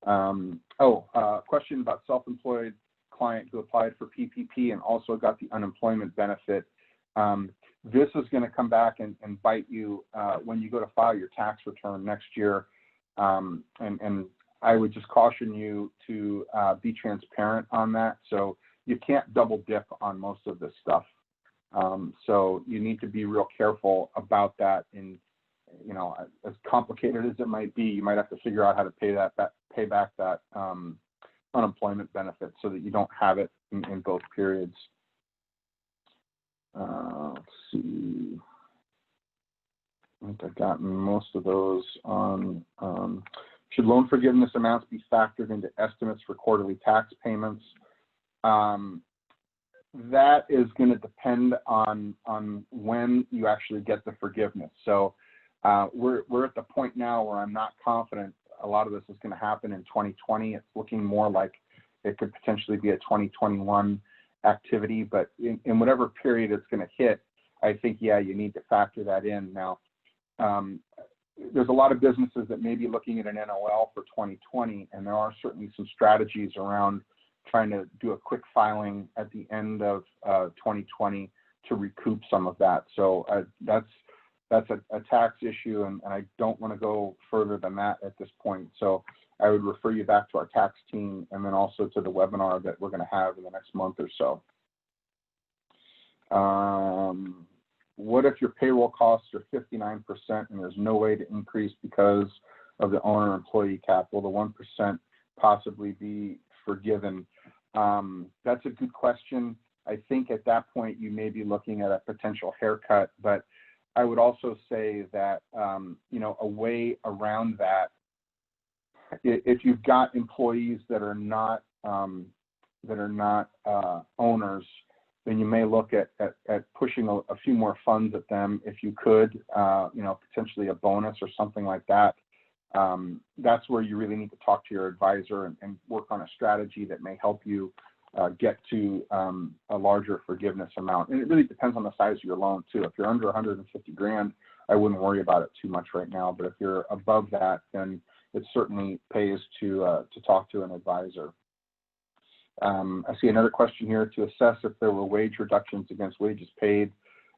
B: Question about self-employed client who applied for PPP and also got the unemployment benefit. This is going to come back and bite you when you go to file your tax return next year. And I would just caution you to be transparent on that. So you can't double dip on most of this stuff. So you need to be real careful about that. And, as complicated as it might be, you might have to figure out how to pay back that unemployment benefit so that you don't have it in both periods. Let's see. I think I've gotten most of those on. Should loan forgiveness amounts be factored into estimates for quarterly tax payments? That is going to depend on when you actually get the forgiveness. So we're at the point now where I'm not confident a lot of this is going to happen in 2020. It's looking more like it could potentially be a 2021 activity, but in whatever period it's going to hit, I think, yeah, you need to factor that in. Now, there's a lot of businesses that may be looking at an NOL for 2020, and there are certainly some strategies around trying to do a quick filing at the end of 2020 to recoup some of that. So that's a tax issue, and I don't want to go further than that at this point. So I would refer you back to our tax team and then also to the webinar that we're going to have in the next month or so. What if your payroll costs are 59% and there's no way to increase because of the owner-employee cap? Will the 1% possibly be forgiven? That's a good question. I think at that point you may be looking at a potential haircut, but I would also say that a way around that, if you've got employees that are not owners, then you may look at pushing a few more funds at them if you could, potentially a bonus or something like that. That's where you really need to talk to your advisor and work on a strategy that may help you get to a larger forgiveness amount. And it really depends on the size of your loan too. If you're under 150 grand, I wouldn't worry about it too much right now. But if you're above that, then it certainly pays to talk to an advisor. I see another question here: to assess if there were wage reductions against wages paid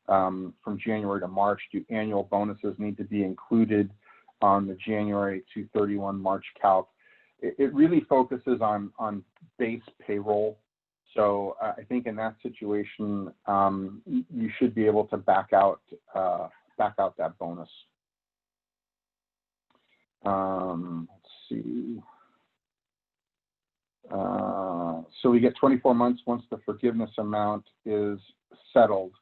B: from January to March, do annual bonuses need to be included on the January to 31 March calc? It really focuses on base payroll. So I think in that situation, you should be able to back out that bonus. Let's see. So we get 24 months once the forgiveness amount is settled.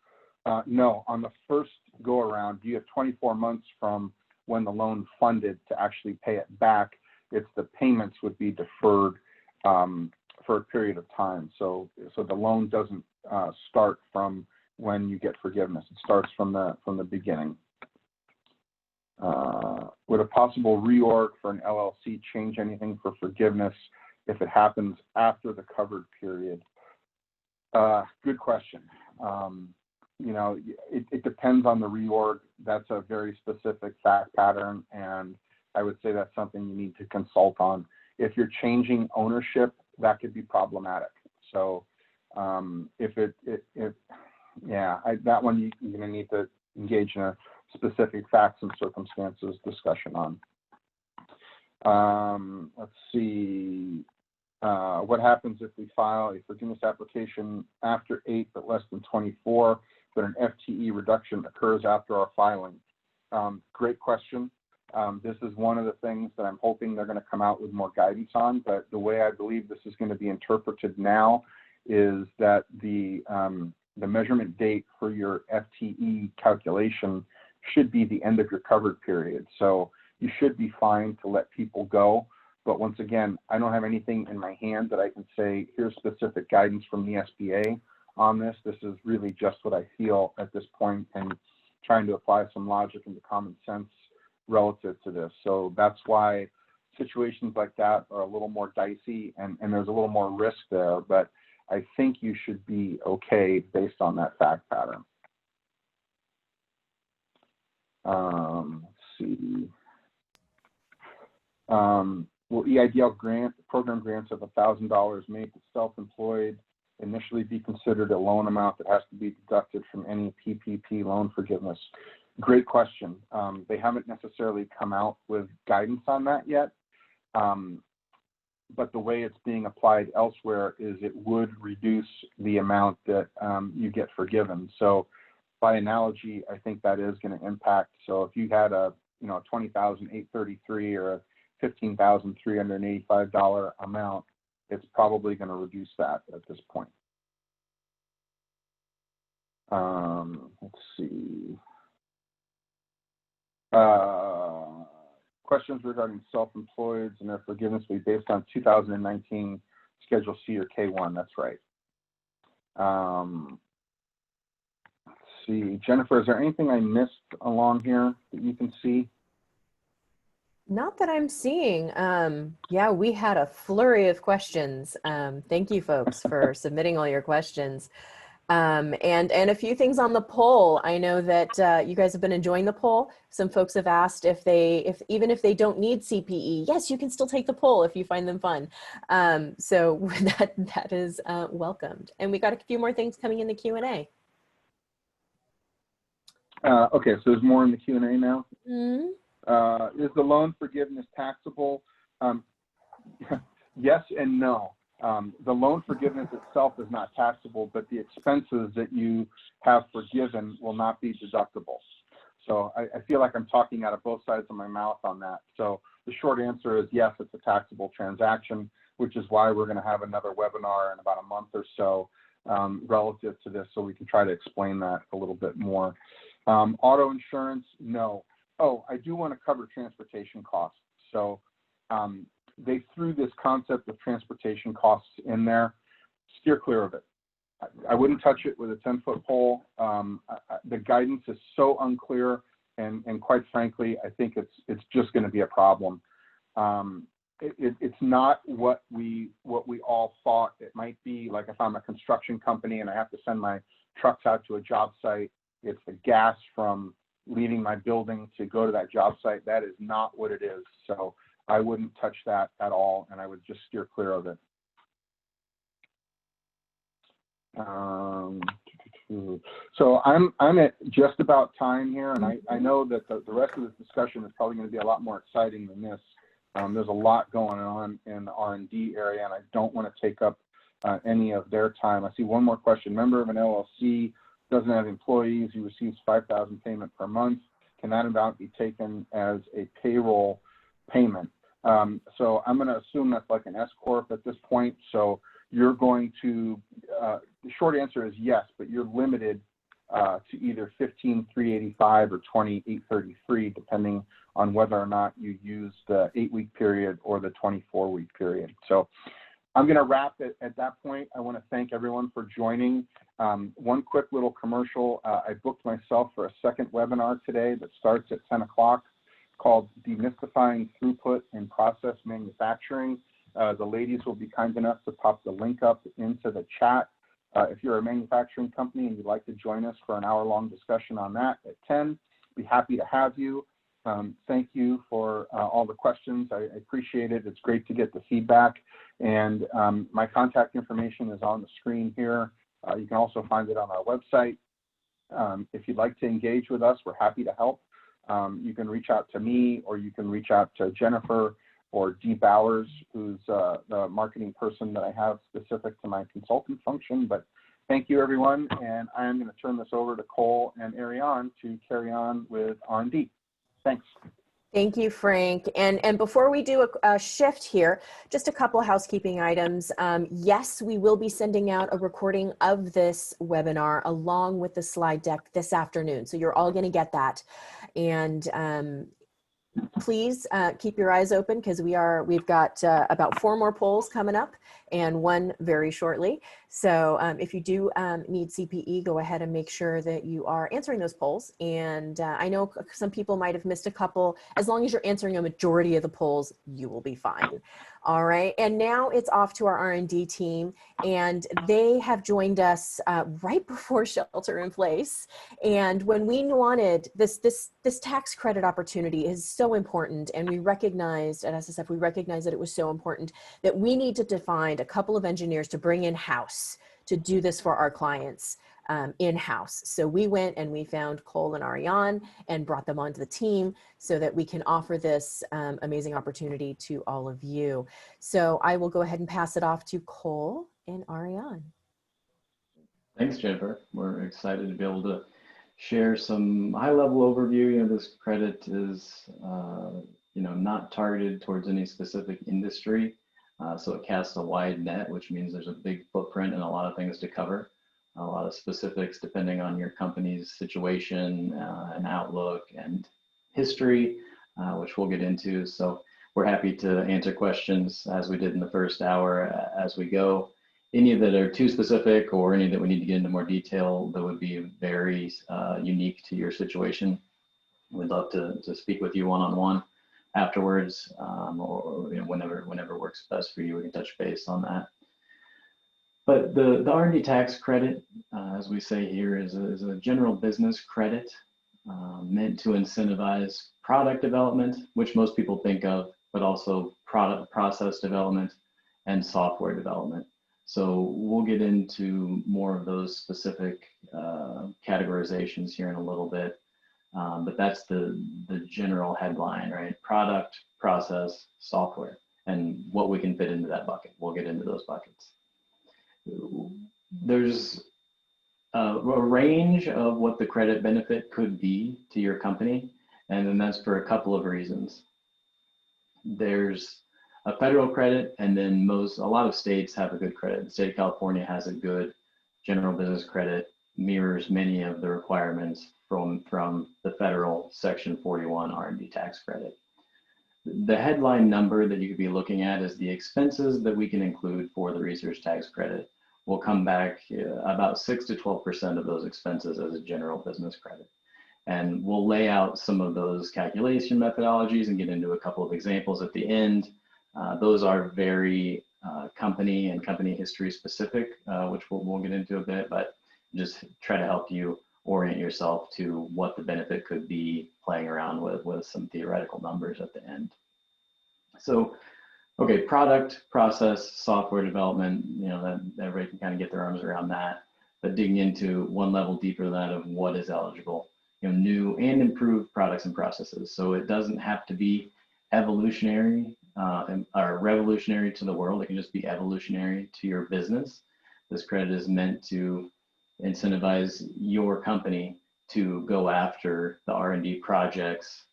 B: No, on the first go around, you have 24 months from when the loan funded to actually pay it back. It's the payments would be deferred for a period of time. So the loan doesn't start from when you get forgiveness. It starts from the beginning. Would a possible reorg for an LLC change anything for forgiveness if it happens after the covered period? Good question. It depends on the reorg. That's a very specific fact pattern, and I would say that's something you need to consult on. If you're changing ownership, that could be problematic. So that one you're going to need to engage in a specific facts and circumstances discussion on. Let's see. What happens if we file a forgiveness application after 8 but less than 24, but an FTE reduction occurs after our filing? Great question. This is one of the things that I'm hoping they're going to come out with more guidance on, but the way I believe this is going to be interpreted now is that the measurement date for your FTE calculation should be the end of your covered period. So you should be fine to let people go. But once again, I don't have anything in my hand that I can say, here's specific guidance from the SBA on this. This is really just what I feel at this point and trying to apply some logic and common sense relative to this. So that's why situations like that are a little more dicey and there's a little more risk there, but I think you should be okay based on that fact pattern. Let's see. Will EIDL program grants of $1,000 made to self-employed initially be considered a loan amount that has to be deducted from any PPP loan forgiveness? Great question. They haven't necessarily come out with guidance on that yet. But the way it's being applied elsewhere is it would reduce the amount that you get forgiven. So by analogy, I think that is going to impact. So if you had a $20,833 or a $15,385 amount, it's probably going to reduce that at this point. Let's see. Questions regarding self-employeds and their forgiveness will be based on 2019 Schedule C or K1. That's right. Let's see. Jennifer, is there anything I missed along here that you can see?
A: Not that I'm seeing. Yeah, we had a flurry of questions. Thank you folks for submitting all your questions. And a few things on the poll. I know that you guys have been enjoying the poll. Some folks have asked if even if they don't need CPE, yes, you can still take the poll if you find them fun. So that is welcomed. And we got a few more things coming in the Q&A.
B: Okay, so there's more in the Q&A now.
A: Mm-hmm.
B: Is the loan forgiveness taxable? Yes and no. The loan forgiveness itself is not taxable, but the expenses that you have forgiven will not be deductible. So I feel like I'm talking out of both sides of my mouth on that. So the short answer is yes, it's a taxable transaction, which is why we're going to have another webinar in about a month or so relative to this, so we can try to explain that a little bit more. Auto insurance, no. Oh, I do want to cover transportation costs. So they threw this concept of transportation costs in there. Steer clear of it. I wouldn't touch it with a 10-foot pole. The guidance is so unclear, and quite frankly, I think it's just going to be a problem. It's not what we all thought it might be. Like if I'm a construction company and I have to send my trucks out to a job site, it's the gas from leaving my building to go to that job site. That is not what it is. So I wouldn't touch that at all, and I would just steer clear of it. So I'm at just about time here, and I know that the rest of this discussion is probably going to be a lot more exciting than this. There's a lot going on in the R&D area, and I don't want to take up any of their time. I see one more question. Member of an LLC doesn't have employees, he receives $5,000 payment per month. Can that amount be taken as a payroll payment? So I'm going to assume that's like an S Corp at this point. So you're going to, the short answer is yes, but you're limited to either $15,385 or $20,833, depending on whether or not you use the 8-week period or the 24-week period. So I'm going to wrap it at that point. I want to thank everyone for joining. One quick little commercial. I booked myself for a second webinar today that starts at 10 o'clock called Demystifying Throughput in Process Manufacturing. The ladies will be kind enough to pop the link up into the chat. If you're a manufacturing company and you'd like to join us for an hour-long discussion on that at 10, be happy to have you. Thank you for all the questions. I appreciate it. It's great to get the feedback. And my contact information is on the screen here. You can also find it on our website. If you'd like to engage with us, we're happy to help. You can reach out to me, or you can reach out to Jennifer or Dee Bowers, who's the marketing person that I have specific to my consultant function. But thank you, everyone. And I am going to turn this over to Cole and Ariane to carry on with R&D. Thanks.
A: Thank you, Frank. And before we do a shift here, just a couple of housekeeping items. Yes, we will be sending out a recording of this webinar along with the slide deck this afternoon. So you're all going to get that. And please keep your eyes open because we've got about 4 more polls coming up and 1 very shortly. So if you do need CPE, go ahead and make sure that you are answering those polls. And I know some people might have missed a couple. As long as you're answering a majority of the polls, you will be fine. All right, and now it's off to our R&D team, and they have joined us right before shelter in place. And when we wanted this tax credit opportunity is so important, and we recognized at SSF, we recognized that it was so important that we needed to find a couple of engineers to bring in-house to do this for our clients in-house. So we went and we found Cole and Ariane and brought them onto the team so that we can offer this amazing opportunity to all of you. So I will go ahead and pass it off to Cole and Ariane.
C: Thanks, Jennifer. We're excited to be able to share some high-level overview. You know, this credit is, not targeted towards any specific industry. So it casts a wide net, which means there's a big footprint and a lot of things to cover. A lot of specifics depending on your company's situation and outlook and history, which we'll get into. So we're happy to answer questions as we did in the first hour as we go. Any that are too specific or any that we need to get into more detail that would be very unique to your situation, we'd love to speak with you one-on-one afterwards, or whenever works best for you, we can touch base on that. But the R&D tax credit, as we say here, is a general business credit meant to incentivize product development, which most people think of, but also product process development and software development. So we'll get into more of those specific categorizations here in a little bit, but that's the general headline, right? Product, process, software, and what we can fit into that bucket. We'll get into those buckets. There's a range of what the credit benefit could be to your company, and then that's for a couple of reasons. There's a federal credit, and then a lot of states have a good credit. The state of California has a good general business credit, mirrors many of the requirements from the federal Section 41 R&D tax credit. The headline number that you could be looking at is the expenses that we can include for the research tax credit. We'll come back about 6 to 12% of those expenses as a general business credit. And we'll lay out some of those calculation methodologies and get into a couple of examples at the end. Those are very company and company history specific, which we'll get into a bit, but just try to help you orient yourself to what the benefit could be playing around with some theoretical numbers at the end. So, okay, product, process, software development, that everybody can kind of get their arms around that, but digging into one level deeper than that of what is eligible, new and improved products and processes. So it doesn't have to be evolutionary or revolutionary to the world. It can just be evolutionary to your business. This credit is meant to incentivize your company to go after the R&D projects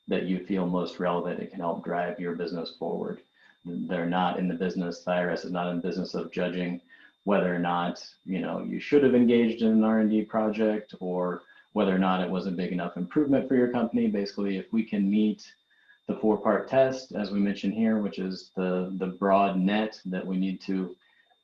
C: that you feel most relevant and can help drive your business forward. They're not in the business, the IRS is not in the business of judging whether or not you should have engaged in an R&D project or whether or not it was a big enough improvement for your company. Basically, if we can meet the 4-part test, as we mentioned here, which is the broad net that we need to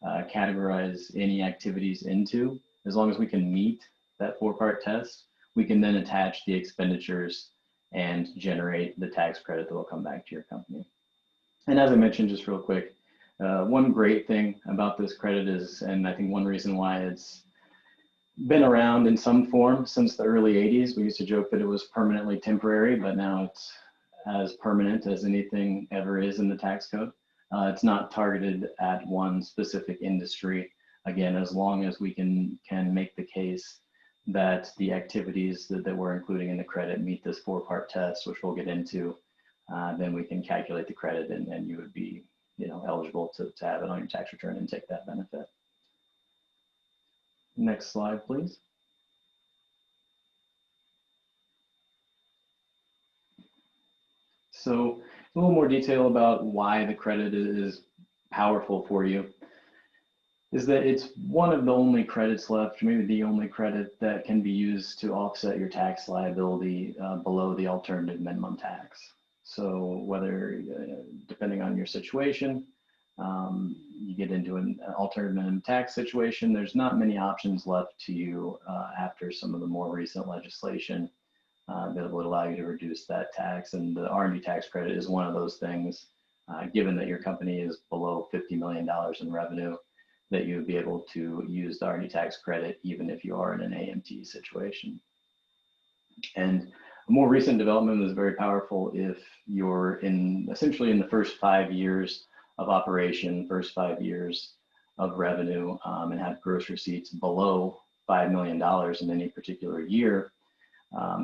C: categorize any activities into, as long as we can meet that 4-part test, we can then attach the expenditures and generate the tax credit that will come back to your company. And as I mentioned, just real quick, one great thing about this credit is, and I think one reason why it's been around in some form since the early 80s, we used to joke that it was permanently temporary, but now it's as permanent as anything ever is in the tax code. It's not targeted at one specific industry. Again, as long as we can make the case that the activities that we're including in the credit meet this 4-part test, which we'll get into, then we can calculate the credit and you would be eligible to have it on your tax return and take that benefit. Next slide, please. So a little more detail about why the credit is powerful for you is that it's one of the only credits left, maybe the only credit that can be used to offset your tax liability below the alternative minimum tax. So whether, depending on your situation, you get into an alternative minimum tax situation, there's not many options left to you after some of the more recent legislation that would allow you to reduce that tax. And the R&D tax credit is one of those things, given that your company is below $50 million in revenue, that you would be able to use the R&D tax credit even if you are in an AMT situation. And a more recent development is very powerful if you're essentially in the first 5 years of operation, first 5 years of revenue, and have gross receipts below $5 million in any particular year.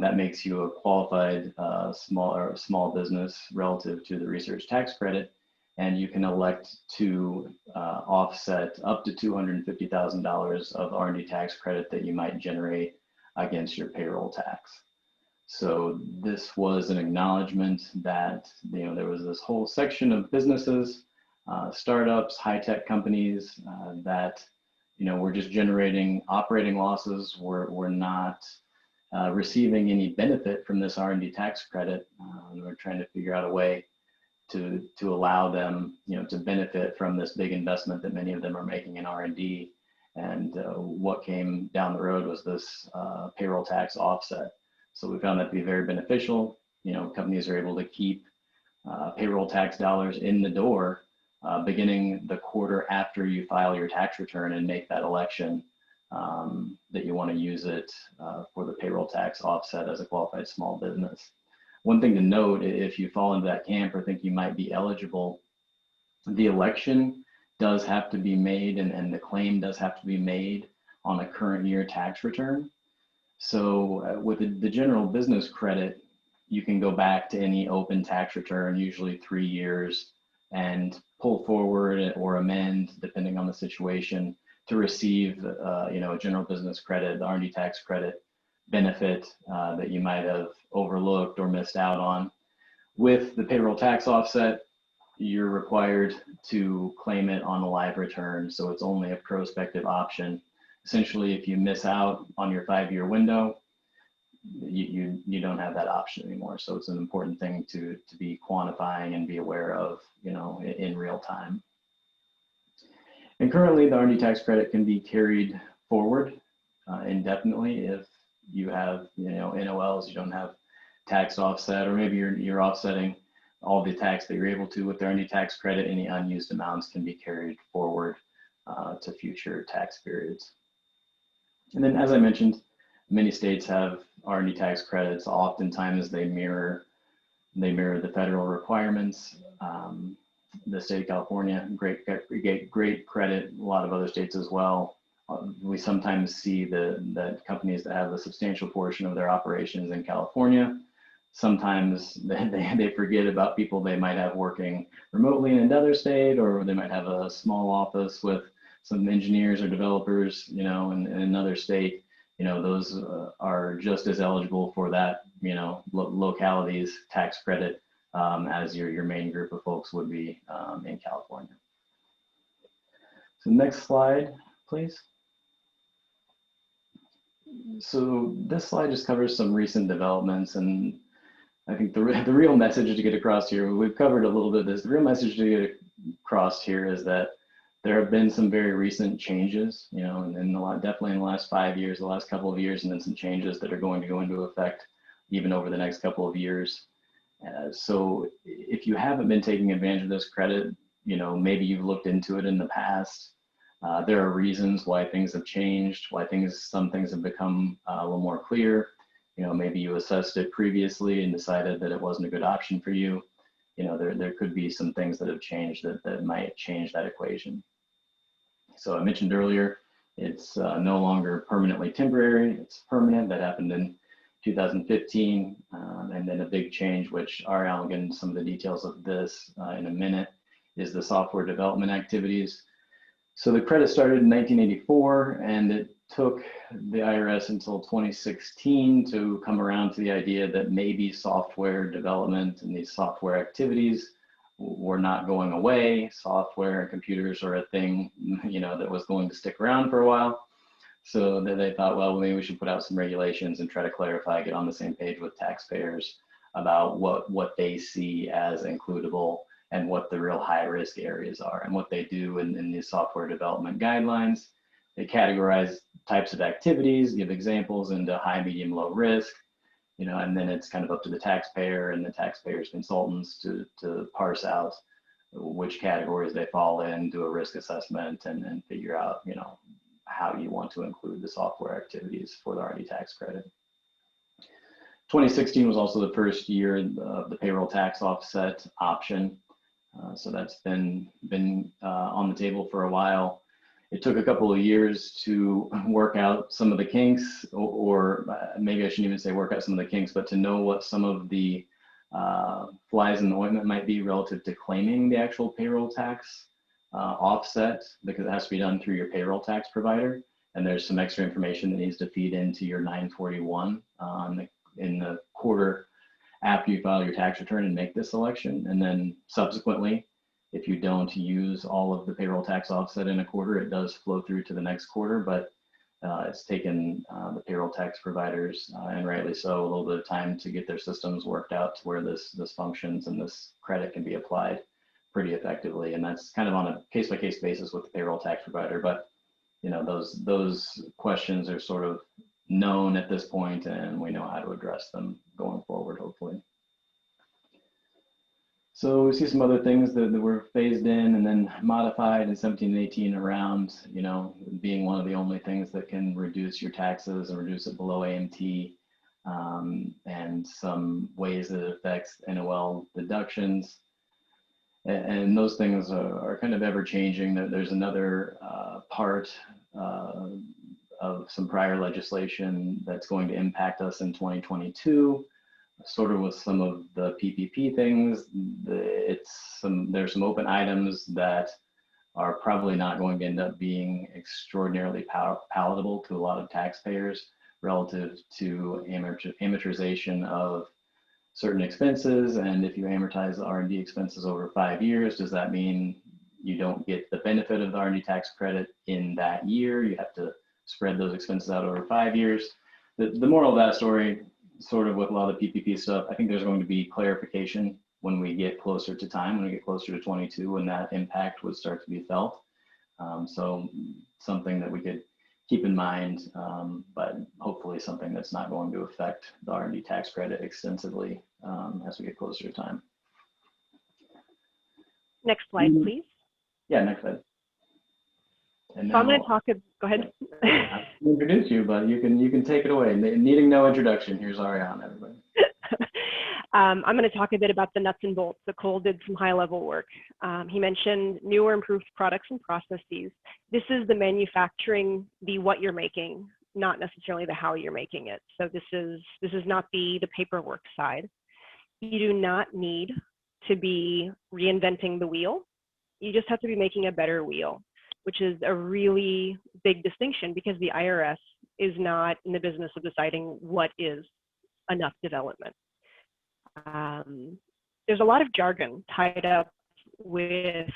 C: That makes you a qualified small business relative to the research tax credit, and you can elect to offset up to $250,000 of R&D tax credit that you might generate against your payroll tax. So this was an acknowledgement that there was this whole section of businesses, startups, high-tech companies that were just generating operating losses, were not receiving any benefit from this R&D tax credit. And we're trying to figure out a way to allow them to benefit from this big investment that many of them are making in R&D. And what came down the road was this payroll tax offset. So we found that to be very beneficial. Companies are able to keep payroll tax dollars in the door beginning the quarter after you file your tax return and make that election that you want to use it for the payroll tax offset as a qualified small business. One thing to note, if you fall into that camp or think you might be eligible, the election does have to be made and the claim does have to be made on a current year tax return. So with the general business credit, you can go back to any open tax return, usually 3 years, and pull forward or amend, depending on the situation, to receive a general business credit, the R&D tax credit benefit that you might have overlooked or missed out on. With the payroll tax offset, you're required to claim it on a live return, so it's only a prospective option. Essentially, if you miss out on your 5-year window, you don't have that option anymore. So it's an important thing to be quantifying and be aware of, in real time. And currently, the R&D tax credit can be carried forward indefinitely if you have, NOLs, you don't have tax offset, or maybe you're offsetting all the tax that you're able to with the R&D tax credit. Any unused amounts can be carried forward to future tax periods. And then, as I mentioned, many states have R&D tax credits. Oftentimes, they mirror the federal requirements. The state of California, great credit. A lot of other states as well. We sometimes see that companies that have a substantial portion of their operations in California, sometimes they forget about people they might have working remotely in another state, or they might have a small office with some engineers or developers, in another state. Those are just as eligible for that, locality's tax credit as your main group of folks would be in California. So next slide, please. So this slide just covers some recent developments, and I think the real message to get across here, we've covered a little bit of this, the real message to get across here is that there have been some very recent changes, and definitely in the last 5 years, the last couple of years, and then some changes that are going to go into effect even over the next couple of years. So if you haven't been taking advantage of this credit, maybe you've looked into it in the past. There are reasons why things have changed, why some things have become a little more clear. Maybe you assessed it previously and decided that it wasn't a good option for you. There could be some things that have changed that might change that equation. So I mentioned earlier, it's no longer permanently temporary, it's permanent. That happened in 2015, and then a big change, which I'll get into some of the details of this in a minute, is the software development activities. So the credit started in 1984, and it took the IRS until 2016 to come around to the idea that maybe software development and these software activities were not going away. Software and computers are a thing, that was going to stick around for a while. So they thought, well, maybe we should put out some regulations and try to clarify, get on the same page with taxpayers about what they see as includable and what the real high risk areas are. And what they do in the software development guidelines, they categorize types of activities, give examples into high, medium, low risk, you know, and then it's kind of up to the taxpayer and the taxpayer's consultants to parse out which categories they fall in, do a risk assessment, and figure out, you know, how you want to include the software activities for the R&D tax credit. 2016 was also the first year of the payroll tax offset option. So that's been on the table for a while. It took a couple of years to work out some of the kinks, or maybe I shouldn't even say work out some of the kinks, but to know what some of the flies in the ointment might be relative to claiming the actual payroll tax offset, because it has to be done through your payroll tax provider. And there's some extra information that needs to feed into your 941 in the quarter after you file your tax return and make this election. And then subsequently, if you don't use all of the payroll tax offset in a quarter, it does flow through to the next quarter, but it's taken the payroll tax providers, and rightly so, a little bit of time to get their systems worked out to where this functions and this credit can be applied pretty effectively. And that's kind of on a case-by-case basis with the payroll tax provider. But you know, those questions are sort of known at this point, and we know how to address them going forward, hopefully. So we see some other things that were phased in and then modified in 17 and 18 around, you know, being one of the only things that can reduce your taxes and reduce it below AMT, and some ways that it affects NOL deductions. And those things are kind of ever changing. There's another part of some prior legislation that's going to impact us in 2022. Sort of with some of the PPP things, there's some open items that are probably not going to end up being extraordinarily palatable to a lot of taxpayers relative to amortization of certain expenses. And if you amortize the R&D expenses over 5 years, does that mean you don't get the benefit of the R&D tax credit in that year? You have to spread those expenses out over 5 years. The moral of that story, sort of with a lot of the PPP stuff, I think there's going to be clarification when we get closer to time, when we get closer to 22, when that impact would start to be felt. So something that we could keep in mind, but hopefully something that's not going to affect the R&D tax credit extensively as we get closer to time.
D: Next slide, please.
C: Yeah, next slide. And
D: so I'm going to talk. Go ahead.
C: I'll introduce you, but you can take it away. Needing no introduction, here's Ariane, everybody.
D: I'm going to talk a bit about the nuts and bolts. So Cole did some high-level work. He mentioned new or improved products and processes. This is the manufacturing, the what you're making, not necessarily the how you're making it. So this is not the paperwork side. You do not need to be reinventing the wheel. You just have to be making a better wheel, which is a really big distinction because the IRS is not in the business of deciding what is enough development. There's a lot of jargon tied up with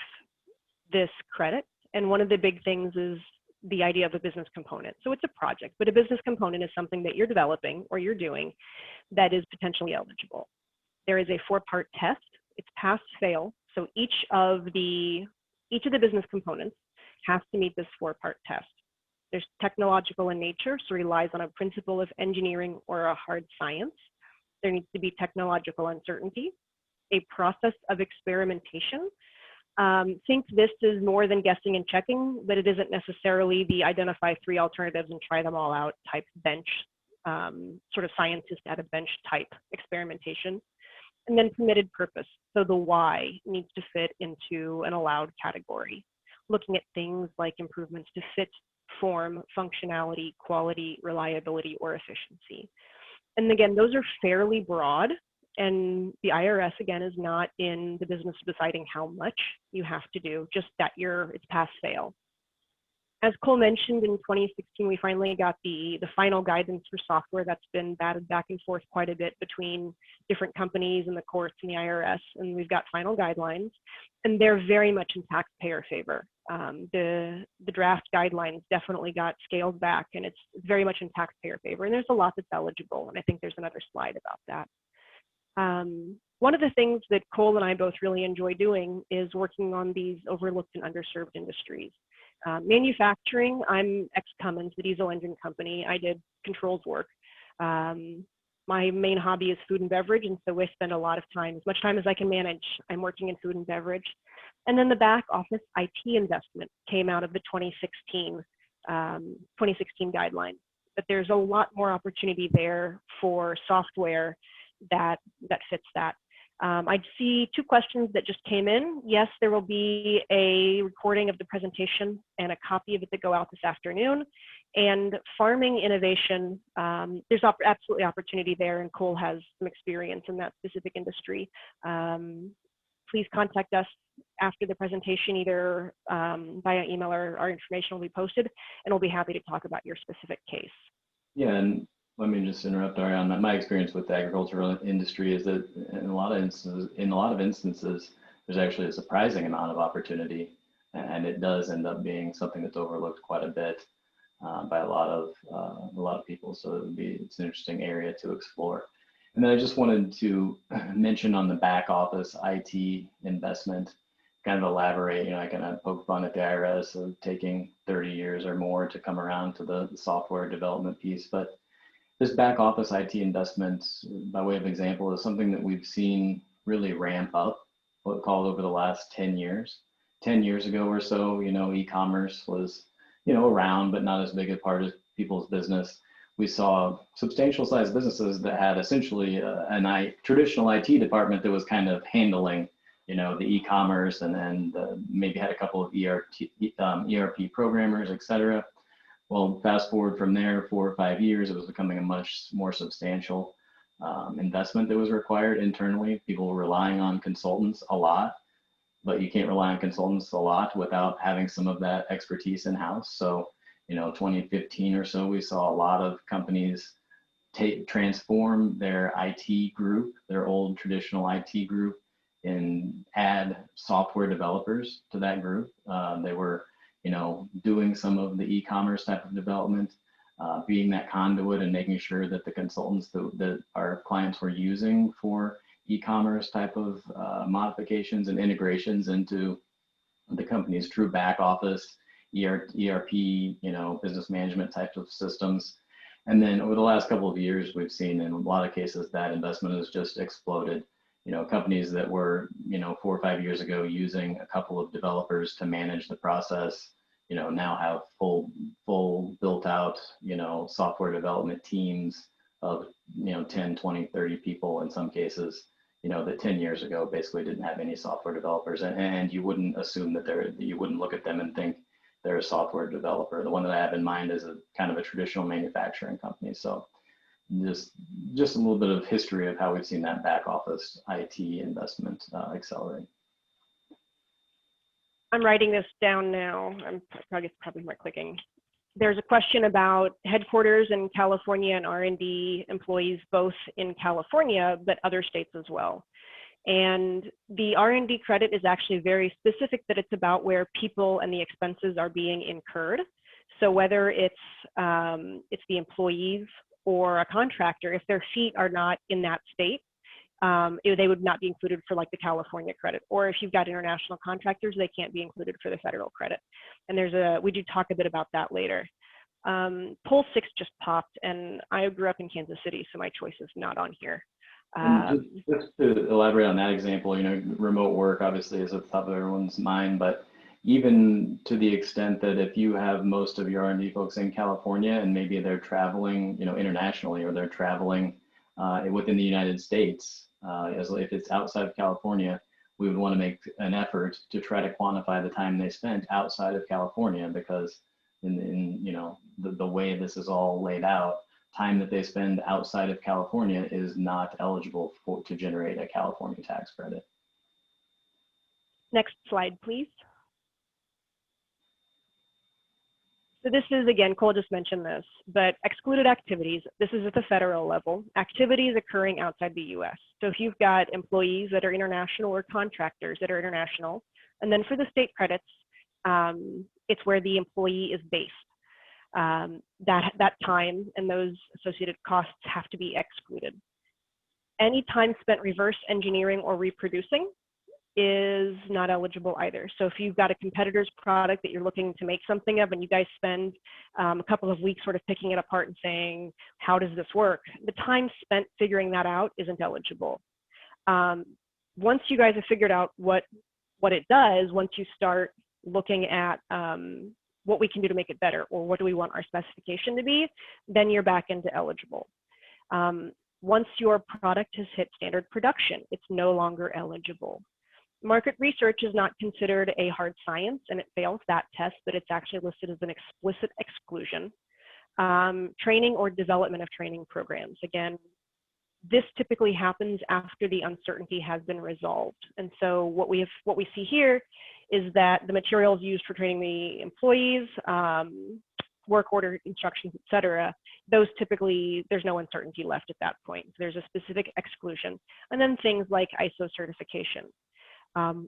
D: this credit. And one of the big things is the idea of a business component. So it's a project, but a business component is something that you're developing or you're doing that is potentially eligible. There is a 4-part test. It's pass, fail. So each of the business components has to meet this 4-part test. There's technological in nature, so relies on a principle of engineering or a hard science. There needs to be technological uncertainty, a process of experimentation. Think this is more than guessing and checking, but it isn't necessarily the identify 3 alternatives and try them all out type bench, sort of scientist at a bench type experimentation. And then permitted purpose. So the why needs to fit into an allowed category. Looking at things like improvements to fit, form, functionality, quality, reliability, or efficiency. And again, those are fairly broad, and the IRS, again, is not in the business of deciding how much you have to do, just that it's pass-fail. As Cole mentioned, in 2016, we finally got the final guidance for software that's been batted back and forth quite a bit between different companies and the courts and the IRS, and we've got final guidelines, and they're very much in taxpayer favor. The draft guidelines definitely got scaled back, and it's very much in taxpayer favor, and there's a lot that's eligible, and I think there's another slide about that. One of the things that Cole and I both really enjoy doing is working on these overlooked and underserved industries. Manufacturing, I'm ex-Cummins, the diesel engine company. I did controls work. My main hobby is food and beverage, and so I spend a lot of time, as much time as I can manage, I'm working in food and beverage. And then the back office IT investment came out of the 2016 guidelines. But there's a lot more opportunity there for software that fits that. I see two questions that just came in. Yes, there will be a recording of the presentation and a copy of it that go out this afternoon. And farming innovation, there's absolutely opportunity there, and Cole has some experience in that specific industry. Please contact us after the presentation, either via email or our information will be posted, and we'll be happy to talk about your specific case.
C: Yeah, and let me just interrupt Ari on that. My experience with the agricultural industry is that in a lot of instances, there's actually a surprising amount of opportunity, and it does end up being something that's overlooked quite a bit by a lot of people. So it's an interesting area to explore. And then I just wanted to mention on the back office IT investment, kind of elaborate, I kind of poke fun at the IRS of taking 30 years or more to come around to the software development piece. But this back office IT investment, by way of example, is something that we've seen really ramp up, what called over the last 10 years. 10 years ago or so, e-commerce was, around, but not as big a part of people's business. We saw substantial sized businesses that had essentially a traditional IT department that was kind of handling, the e-commerce, and then maybe had a couple of ERP programmers, et cetera. Well, fast forward from there 4 or 5 years, it was becoming a much more substantial investment that was required internally. People were relying on consultants a lot, but you can't rely on consultants a lot without having some of that expertise in-house. So, 2015 or so, we saw a lot of companies transform their IT group, their old traditional IT group, and add software developers to that group. They were, doing some of the e-commerce type of development, being that conduit and making sure that the consultants that our clients were using for e-commerce type of modifications and integrations into the company's true back office, ERP, business management types of systems. And then over the last couple of years, we've seen in a lot of cases that investment has just exploded. Companies that were, 4 or 5 years ago using a couple of developers to manage the process, now have full built out, software development teams of, 10, 20, 30 people in some cases, that 10 years ago basically didn't have any software developers. And you wouldn't assume that you wouldn't look at them and think they're a software developer. The one that I have in mind is a kind of a traditional manufacturing company. So just a little bit of history of how we've seen that back office IT investment accelerate.
D: I'm writing this down now. I'm probably more clicking. There's a question about headquarters in California and R&D employees both in California, but other states as well. And the R&D credit is actually very specific, that it's about where people and the expenses are being incurred. So whether it's the employees or a contractor, if their feet are not in that state, they would not be included for like the California credit. Or if you've got international contractors, they can't be included for the federal credit. And we do talk a bit about that later. Poll 6 just popped, and I grew up in Kansas City, so my choice is not on here.
C: Just to elaborate on that example, remote work obviously is at the top of everyone's mind, but even to the extent that if you have most of your R&D folks in California and maybe they're traveling, internationally, or they're traveling within the United States, if it's outside of California, we would want to make an effort to try to quantify the time they spent outside of California, because in the way this is all laid out, time that they spend outside of California is not eligible to generate a California tax credit.
D: Next slide, please. So this is, again, Cole just mentioned this, but excluded activities, this is at the federal level, activities occurring outside the US. So if you've got employees that are international or contractors that are international, and then for the state credits, it's where the employee is based. That time and those associated costs have to be excluded. Any time spent reverse engineering or reproducing is not eligible either. So if you've got a competitor's product that you're looking to make something of and you guys spend a couple of weeks sort of picking it apart and saying, how does this work? The time spent figuring that out isn't eligible. Once you guys have figured out what it does, once you start looking at what we can do to make it better, or what do we want our specification to be, then you're back into eligible. Once your product has hit standard production, it's no longer eligible. Market research is not considered a hard science, and it fails that test, but it's actually listed as an explicit exclusion. Training or development of training programs. Again, this typically happens after the uncertainty has been resolved. And so what we see here is that the materials used for training the employees, work order instructions, et cetera, those typically, there's no uncertainty left at that point. So there's a specific exclusion. And then things like ISO certification.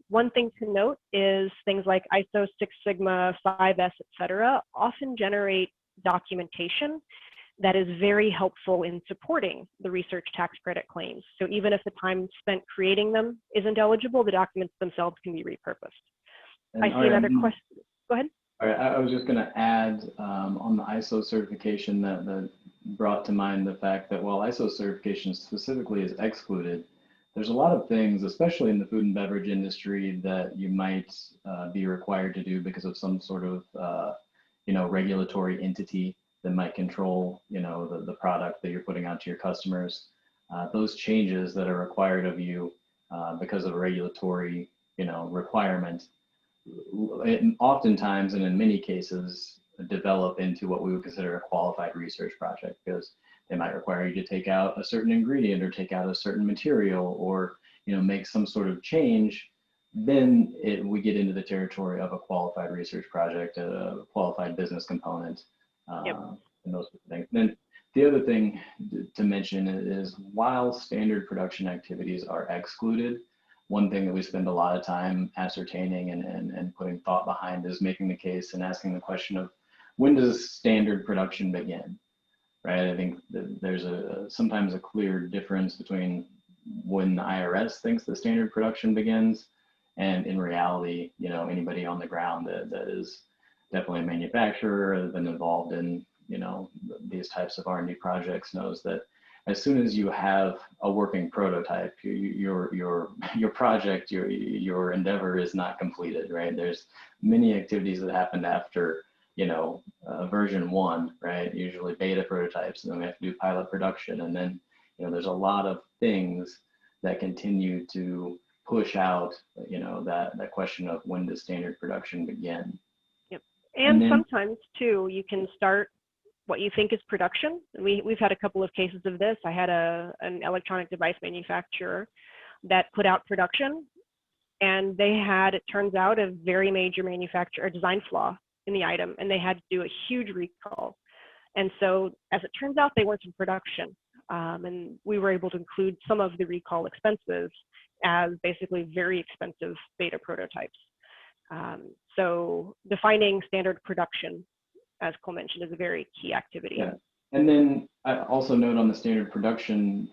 D: One thing to note is things like ISO 6 Sigma, 5S, et cetera, often generate documentation that is very helpful in supporting the research tax credit claims. So even if the time spent creating them isn't eligible, the documents themselves can be repurposed.
C: And
D: I see another question. Go ahead.
C: All right, I was just going to add on the ISO certification that brought to mind the fact that while ISO certification specifically is excluded, there's a lot of things, especially in the food and beverage industry, that you might be required to do because of some sort of regulatory entity that might control the product that you're putting out to your customers. Those changes that are required of you because of a regulatory requirement, oftentimes and in many cases develop into what we would consider a qualified research project, because they might require you to take out a certain ingredient or take out a certain material or make some sort of change. Then we get into the territory of a qualified research project, a qualified business component,
D: Yep.
C: and those things. Then the other thing to mention is while standard production activities are excluded, one thing that we spend a lot of time ascertaining and putting thought behind is making the case and asking the question of, when does standard production begin? Right? I think that there's sometimes a clear difference between when the IRS thinks the standard production begins, and in reality, anybody on the ground that is definitely a manufacturer or has been involved in these types of R&D projects knows that as soon as you have a working prototype, your project, your endeavor is not completed, right? There's many activities that happened after version 1, right? Usually beta prototypes, and then we have to do pilot production, and then there's a lot of things that continue to push out that question of, when does standard production begin?
D: Yep. And then, sometimes too, you can start what you think is production. We've had a couple of cases of this. I had an electronic device manufacturer that put out production, and they had, it turns out, a very major design flaw in the item, and they had to do a huge recall. And so as it turns out, they weren't in production. And we were able to include some of the recall expenses as basically very expensive beta prototypes. So defining standard production, as Cole mentioned, is a very key activity.
C: Yeah. And then I also note on the standard production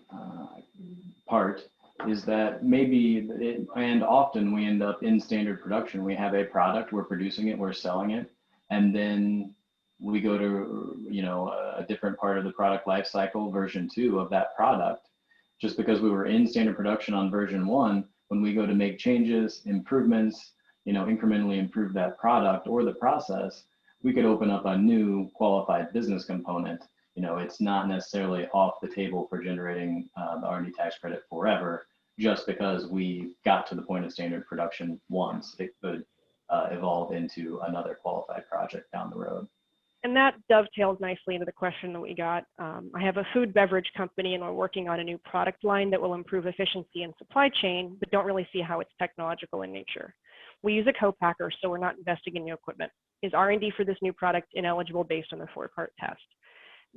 C: part is that and often we end up in standard production. We have a product, we're producing it, we're selling it, and then we go to a different part of the product life cycle, version 2 of that product. Just because we were in standard production on version 1, when we go to make changes, improvements, incrementally improve that product or the process, we could open up a new qualified business component. It's not necessarily off the table for generating the R&D tax credit forever, just because we got to the point of standard production once. It could evolve into another qualified project down the road.
D: And that dovetails nicely into the question that we got. I have a food beverage company, and we're working on a new product line that will improve efficiency in supply chain, but don't really see how it's technological in nature. We use a co-packer, so we're not investing in new equipment. Is R&D for this new product ineligible based on the 4-part test?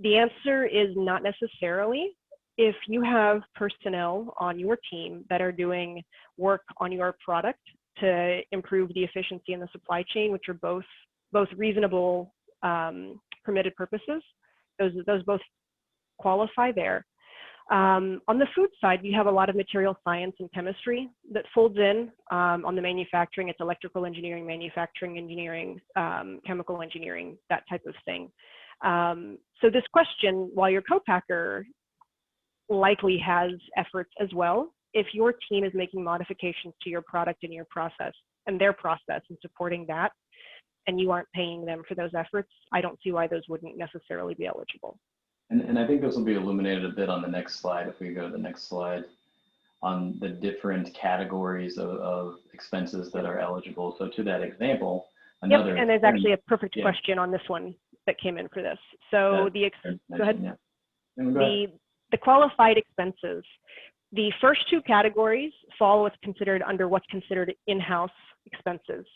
D: The answer is not necessarily. If you have personnel on your team that are doing work on your product to improve the efficiency in the supply chain, which are both reasonable permitted purposes, those both qualify there. On the food side, we have a lot of material science and chemistry that folds in. On the manufacturing, it's electrical engineering, manufacturing engineering, chemical engineering, that type of thing. So this question, while your co-packer likely has efforts as well, if your team is making modifications to your product and your process and their process and supporting that, and you aren't paying them for those efforts, I don't see why those wouldn't necessarily be eligible.
C: And I think this will be illuminated a bit on the next slide. If we go to the next slide on the different categories of expenses that are eligible. So to that example, another.
D: Yep, and there's actually a perfect question on this one that came in for this. So go ahead.
C: Yeah.
D: The qualified expenses, the first two categories fall under what's considered in-house expenses.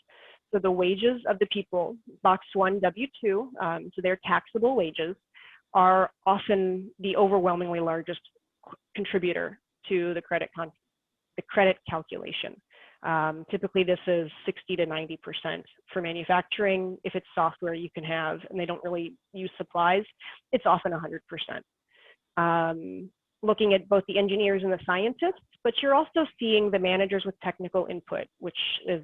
D: So the wages of the people, box 1 W-2, so their taxable wages, are often the overwhelmingly largest contributor to the credit calculation. Typically, this is 60 to 90%. For manufacturing, if it's software you can have, and they don't really use supplies, it's often 100%. Looking at both the engineers and the scientists, but you're also seeing the managers with technical input, which is,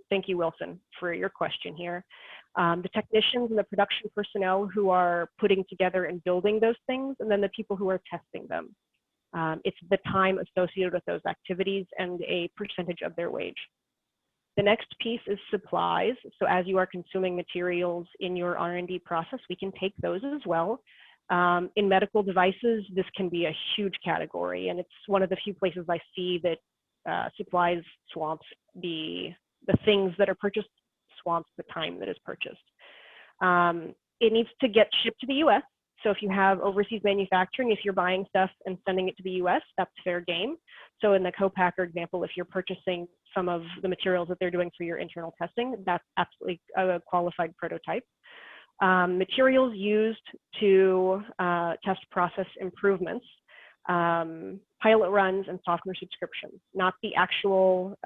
D: thank you, Wilson, for your question here. The technicians and the production personnel who are putting together and building those things, and then the people who are testing them. It's the time associated with those activities and a percentage of their wage. The next piece is supplies. So as you are consuming materials in your R&D process, we can take those as well. In medical devices, this can be a huge category, and it's one of the few places I see that supplies swamps the things that are purchased, swamps the time that is purchased. It needs to get shipped to the US. So if you have overseas manufacturing, if you're buying stuff and sending it to the US, that's fair game. So in the co-packer example, if you're purchasing some of the materials that they're doing for your internal testing, that's absolutely a qualified prototype. Materials used to test process improvements, pilot runs, and software subscriptions, not the actual,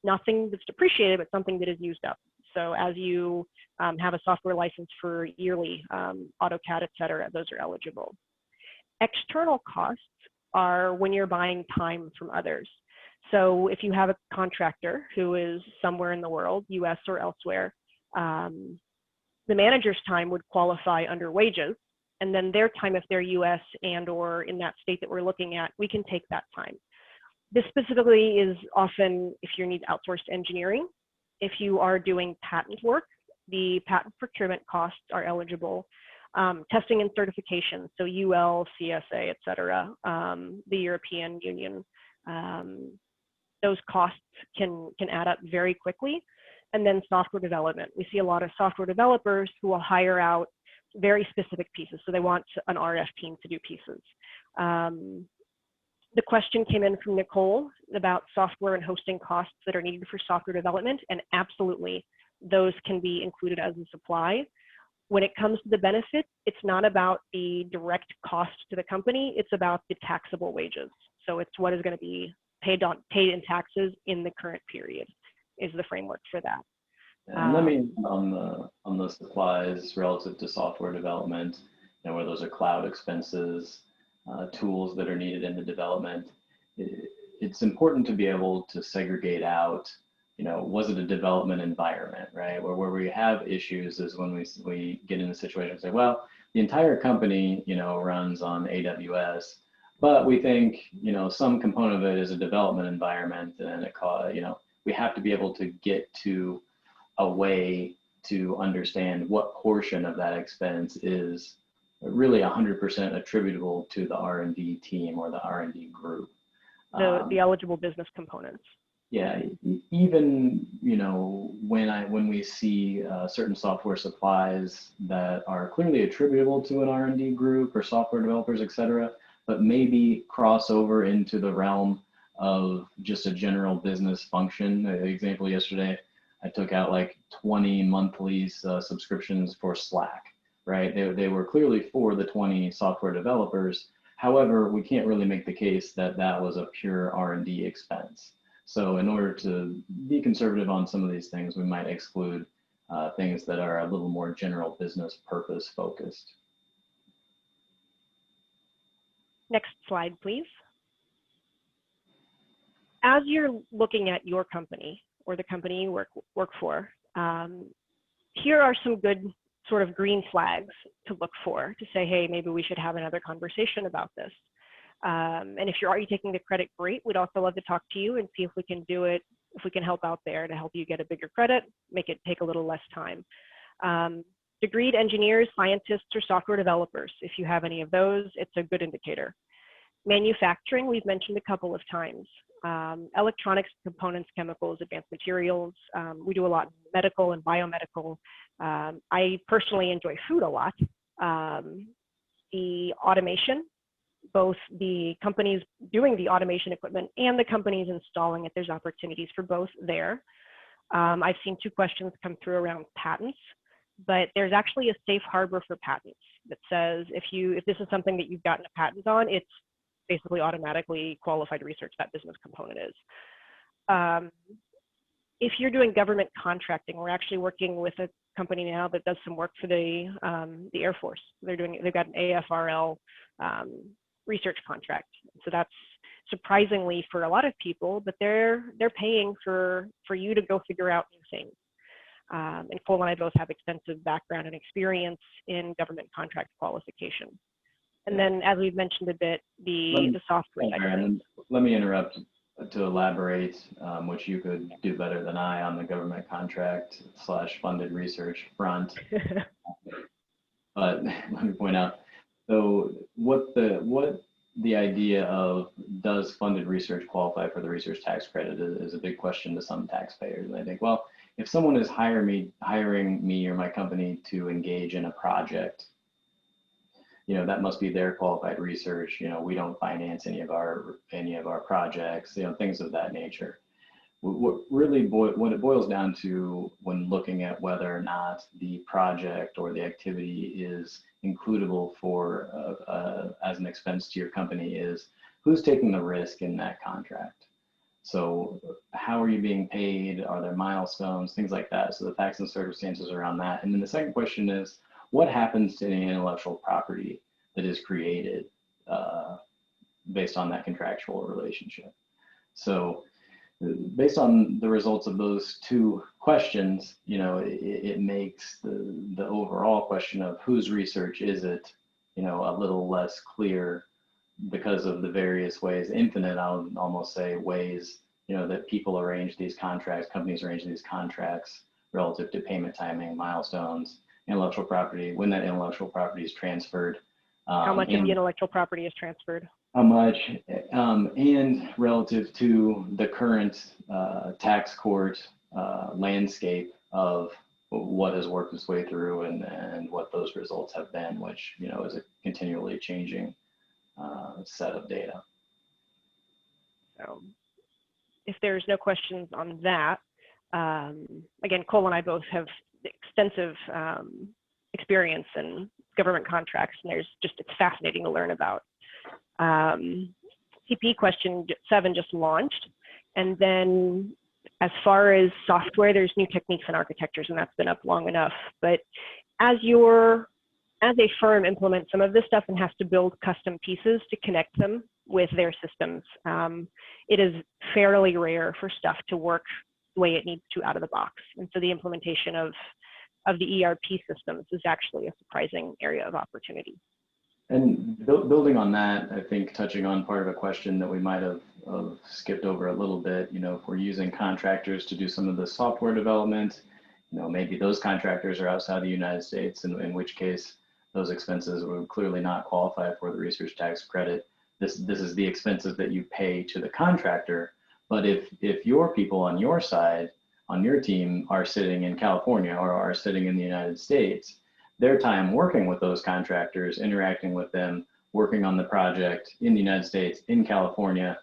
D: nothing that's depreciated, but something that is used up. So as you have a software license for yearly AutoCAD, et cetera, those are eligible. External costs are when you're buying time from others. So if you have a contractor who is somewhere in the world, US or elsewhere, the manager's time would qualify under wages, and then their time, if they're US and or in that state that we're looking at, we can take that time. This specifically is often if you need outsourced engineering. If you are doing patent work, the patent procurement costs are eligible. Testing and certification, so UL, CSA, et cetera, the European Union, those costs can add up very quickly. And then software development. We see a lot of software developers who will hire out very specific pieces. So they want an RF team to do pieces. The question came in from Nicole about software and hosting costs that are needed for software development, and absolutely, those can be included as a supply. When it comes to the benefit, it's not about the direct cost to the company, it's about the taxable wages. So it's what is going to be paid in taxes in the current period is the framework for that.
C: And let me on the supplies relative to software development, where those are cloud expenses, tools that are needed in the development. It's important to be able to segregate out, was it a development environment, right? Where we have issues is when we get in a situation and say, well, the entire company, runs on AWS, but we think, some component of it is a development environment, and we have to be able to get to a way to understand what portion of that expense is really 100% attributable to the R&D team or the R&D group.
D: The eligible business components.
C: Yeah, even when we see certain software supplies that are clearly attributable to an R&D group or software developers, et cetera, but maybe cross over into the realm of just a general business function. The example yesterday, I took out like 20 monthly subscriptions for Slack, right? They were clearly for the 20 software developers. However, we can't really make the case that that was a pure R&D expense. So in order to be conservative on some of these things, we might exclude things that are a little more general business purpose focused.
D: Next slide, please. As you're looking at your company or the company you work for, here are some good sort of green flags to look for to say, hey, maybe we should have another conversation about this. And if you're already taking the credit, great. We'd also love to talk to you and see if we can do it, if we can help out there to help you get a bigger credit, make it take a little less time. Degreed engineers, scientists, or software developers, if you have any of those, it's a good indicator. Manufacturing, we've mentioned a couple of times. Electronics, components, chemicals, advanced materials. We do a lot in medical and biomedical. I personally enjoy food a lot. The automation, both the companies doing the automation equipment and the companies installing it, there's opportunities for both there. I've seen 2 questions come through around patents, but there's actually a safe harbor for patents that says if this is something that you've gotten a patent on, it's basically automatically qualified research, that business component is. If you're doing government contracting, we're actually working with a company now that does some work for the Air Force. They've got an AFRL research contract. So that's surprisingly for a lot of people, but they're paying for you to go figure out new things. And Cole and I both have extensive background and experience in government contract qualification. And then, as we've mentioned a bit, the software.
C: Let me interrupt to elaborate, which you could do better than I on the government contract / funded research front. But let me point out, so what the idea of does funded research qualify for the research tax credit is a big question to some taxpayers. And I think, well, if someone is hiring me or my company to engage in a project, that must be their qualified research. We don't finance any of our projects, things of that nature. What it boils down to when looking at whether or not the project or the activity is includable for as an expense to your company is who's taking the risk in that contract. So how are you being paid? Are there milestones, things like that? So the facts and circumstances around that. And then the second question is, what happens to any intellectual property that is created based on that contractual relationship? So based on the results of those 2 questions, it makes the overall question of whose research is it, a little less clear because of the various ways, infinite, I'll almost say, ways, that people arrange these contracts, companies arrange these contracts relative to payment timing, milestones, intellectual property, when that intellectual property is transferred.
D: How much of the intellectual property is transferred?
C: How much, and relative to the current tax court landscape of what has worked its way through and what those results have been, which is a continually changing set of data.
D: So if there's no questions on that, again, Cole and I both have extensive experience in government contracts, and it's fascinating to learn about. CP question 7 just launched, and then as far as software, there's new techniques and architectures, and that's been up long enough. But as a firm implements some of this stuff and has to build custom pieces to connect them with their systems, it is fairly rare for stuff to work the way it needs to out of the box. And so the implementation of the ERP systems is actually a surprising area of opportunity.
C: And building on that, I think touching on part of a question that we might have skipped over a little bit, if we're using contractors to do some of the software development, maybe those contractors are outside the United States, in which case those expenses would clearly not qualify for the research tax credit. This is the expenses that you pay to the contractor. But if your people on your side, on your team, are sitting in California or are sitting in the United States, their time working with those contractors, interacting with them, working on the project in the United States, in California,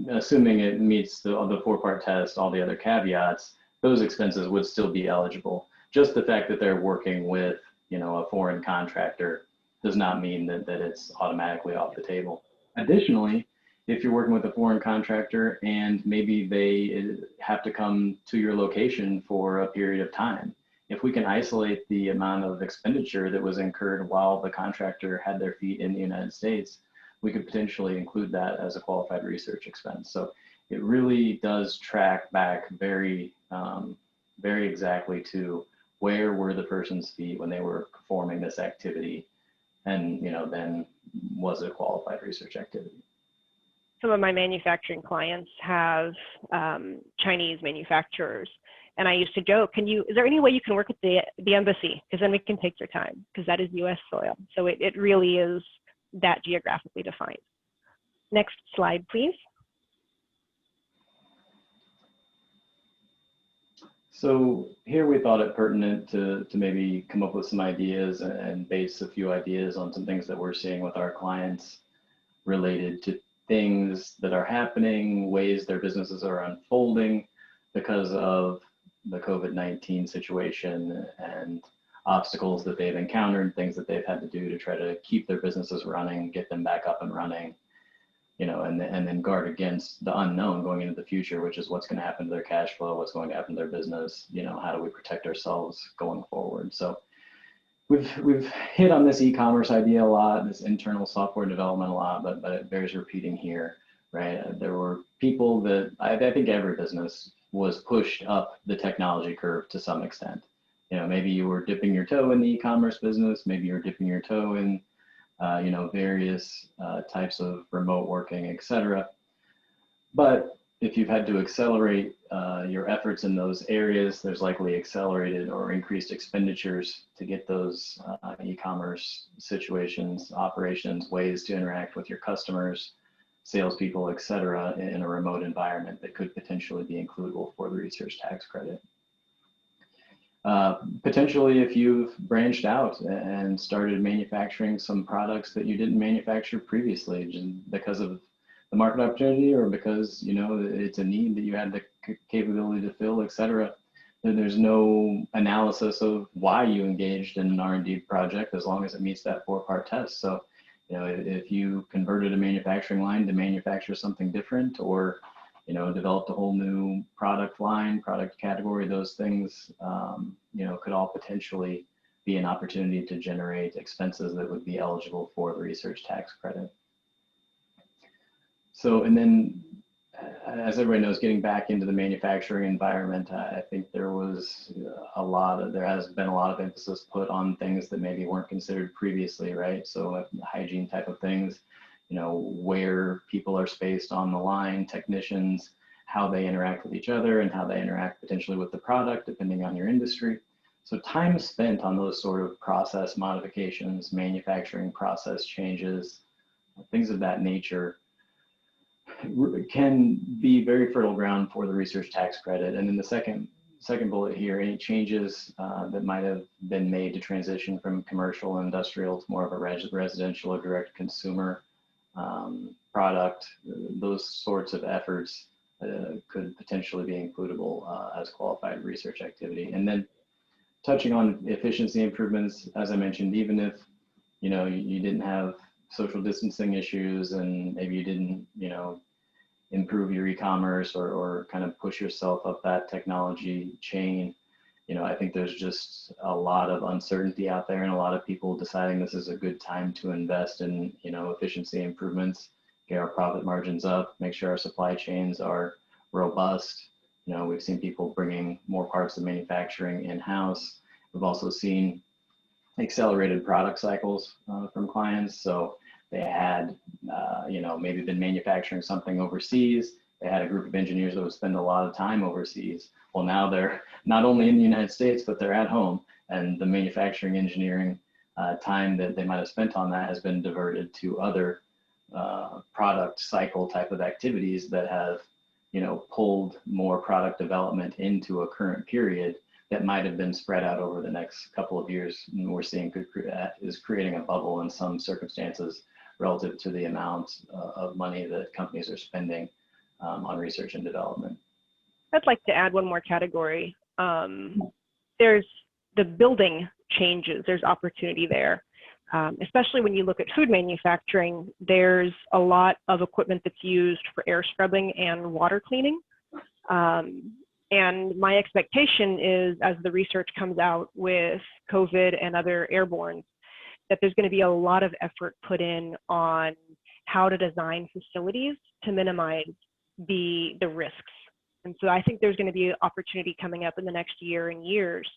C: assuming it meets the 4-part test, all the other caveats, those expenses would still be eligible. Just the fact that they're working with a foreign contractor does not mean that it's automatically off the table. Additionally, if you're working with a foreign contractor and maybe they have to come to your location for a period of time, if we can isolate the amount of expenditure that was incurred while the contractor had their feet in the United States, we could potentially include that as a qualified research expense. So it really does track back very, very exactly to where were the person's feet when they were performing this activity, and then was it a qualified research activity.
D: Some of my manufacturing clients have Chinese manufacturers, and I used to joke, is there any way you can work at the embassy? Because then we can take your time, because that is US soil. So it really is that geographically defined. Next slide, please.
C: So here we thought it pertinent to maybe come up with some ideas and base a few ideas on some things that we're seeing with our clients related to things that are happening, ways their businesses are unfolding because of the COVID-19 situation and obstacles that they've encountered, things that they've had to do to try to keep their businesses running, get them back up and running, and then guard against the unknown going into the future, which is what's going to happen to their cash flow, what's going to happen to their business, how do we protect ourselves going forward. So we've hit on this e-commerce idea a lot, this internal software development a lot, but it bears repeating here, right? There were people that I think every business was pushed up the technology curve to some extent. Maybe you were dipping your toe in the e-commerce business, maybe you were dipping your toe in various types of remote working, et cetera. But if you've had to accelerate your efforts in those areas, there's likely accelerated or increased expenditures to get those e-commerce situations, operations, ways to interact with your customers, salespeople, et cetera, in a remote environment that could potentially be includable for the research tax credit. Potentially, if you've branched out and started manufacturing some products that you didn't manufacture previously, just because of the market opportunity or because it's a need that you had the capability to fill, et cetera, then there's no analysis of why you engaged in an R&D project as long as it meets that 4-part test. So, if you converted a manufacturing line to manufacture something different, or developed a whole new product line, product category, those things, could all potentially be an opportunity to generate expenses that would be eligible for the research tax credit. So, and then as everybody knows, getting back into the manufacturing environment, I think there has been a lot of emphasis put on things that maybe weren't considered previously, right? So hygiene type of things, where people are spaced on the line, technicians, how they interact with each other and how they interact potentially with the product, depending on your industry. So time spent on those sort of process modifications, manufacturing process changes, things of that nature can be very fertile ground for the research tax credit. And then the second bullet here, any changes that might have been made to transition from commercial and industrial to more of a residential or direct consumer product, those sorts of efforts could potentially be includable as qualified research activity. And then touching on efficiency improvements, as I mentioned, even if you didn't have social distancing issues and maybe you didn't improve your e-commerce or kind of push yourself up that technology chain, I think there's just a lot of uncertainty out there and a lot of people deciding this is a good time to invest in efficiency improvements, get our profit margins up, make sure our supply chains are robust. We've seen people bringing more parts of manufacturing in-house. We've also seen accelerated product cycles from clients. So they had, maybe been manufacturing something overseas. They had a group of engineers that would spend a lot of time overseas. Well, now they're not only in the United States, but they're at home. And the manufacturing engineering time that they might have spent on that has been diverted to other product cycle type of activities that have pulled more product development into a current period that might have been spread out over the next couple of years. And we're seeing is creating a bubble in some circumstances relative to the amount of money that companies are spending on research and development.
D: I'd like to add one more category. There's the building changes, there's opportunity there. Especially when you look at food manufacturing, there's a lot of equipment that's used for air scrubbing and water cleaning. And my expectation is, as the research comes out with COVID and other airborne, that there's going to be a lot of effort put in on how to design facilities to minimize the risks. And so I think there's going to be an opportunity coming up in the next year and years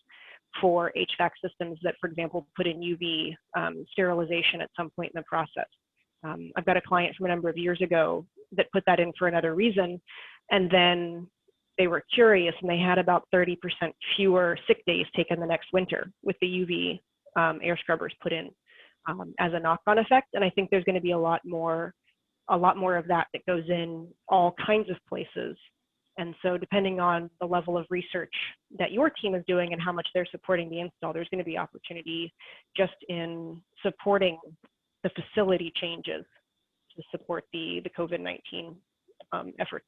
D: for HVAC systems that, for example, put in UV sterilization at some point in the process. I've got a client from a number of years ago that put that in for another reason, and then they were curious and they had about 30% fewer sick days taken the next winter with the UV air scrubbers put in as a knock-on effect. And I think there's going to be a lot more of that goes in all kinds of places. And so depending on the level of research that your team is doing and how much they're supporting the install, there's going to be opportunity just in supporting the facility changes to support the COVID-19 efforts.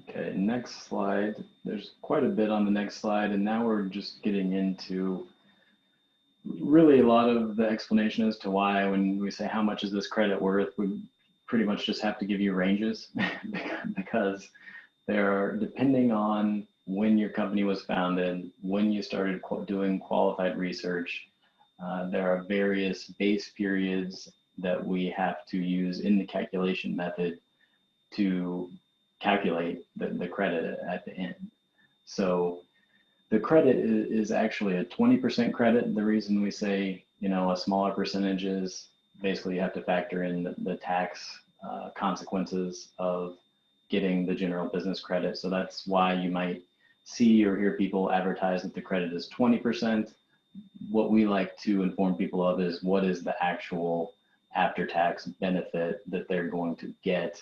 C: Okay, next slide. There's quite a bit on the next slide, and now we're just getting into really a lot of the explanation as to why when we say how much is this credit worth, we pretty much just have to give you ranges because they're depending on when your company was founded, when you started doing qualified research. There are various base periods that we have to use in the calculation method to calculate the credit at the end. So the credit is actually a 20% credit. The reason we say, a smaller percentage is basically you have to factor in the tax consequences of getting the general business credit. So that's why you might see or hear people advertise that the credit is 20%. What we like to inform people of is what is the actual after-tax benefit that they're going to get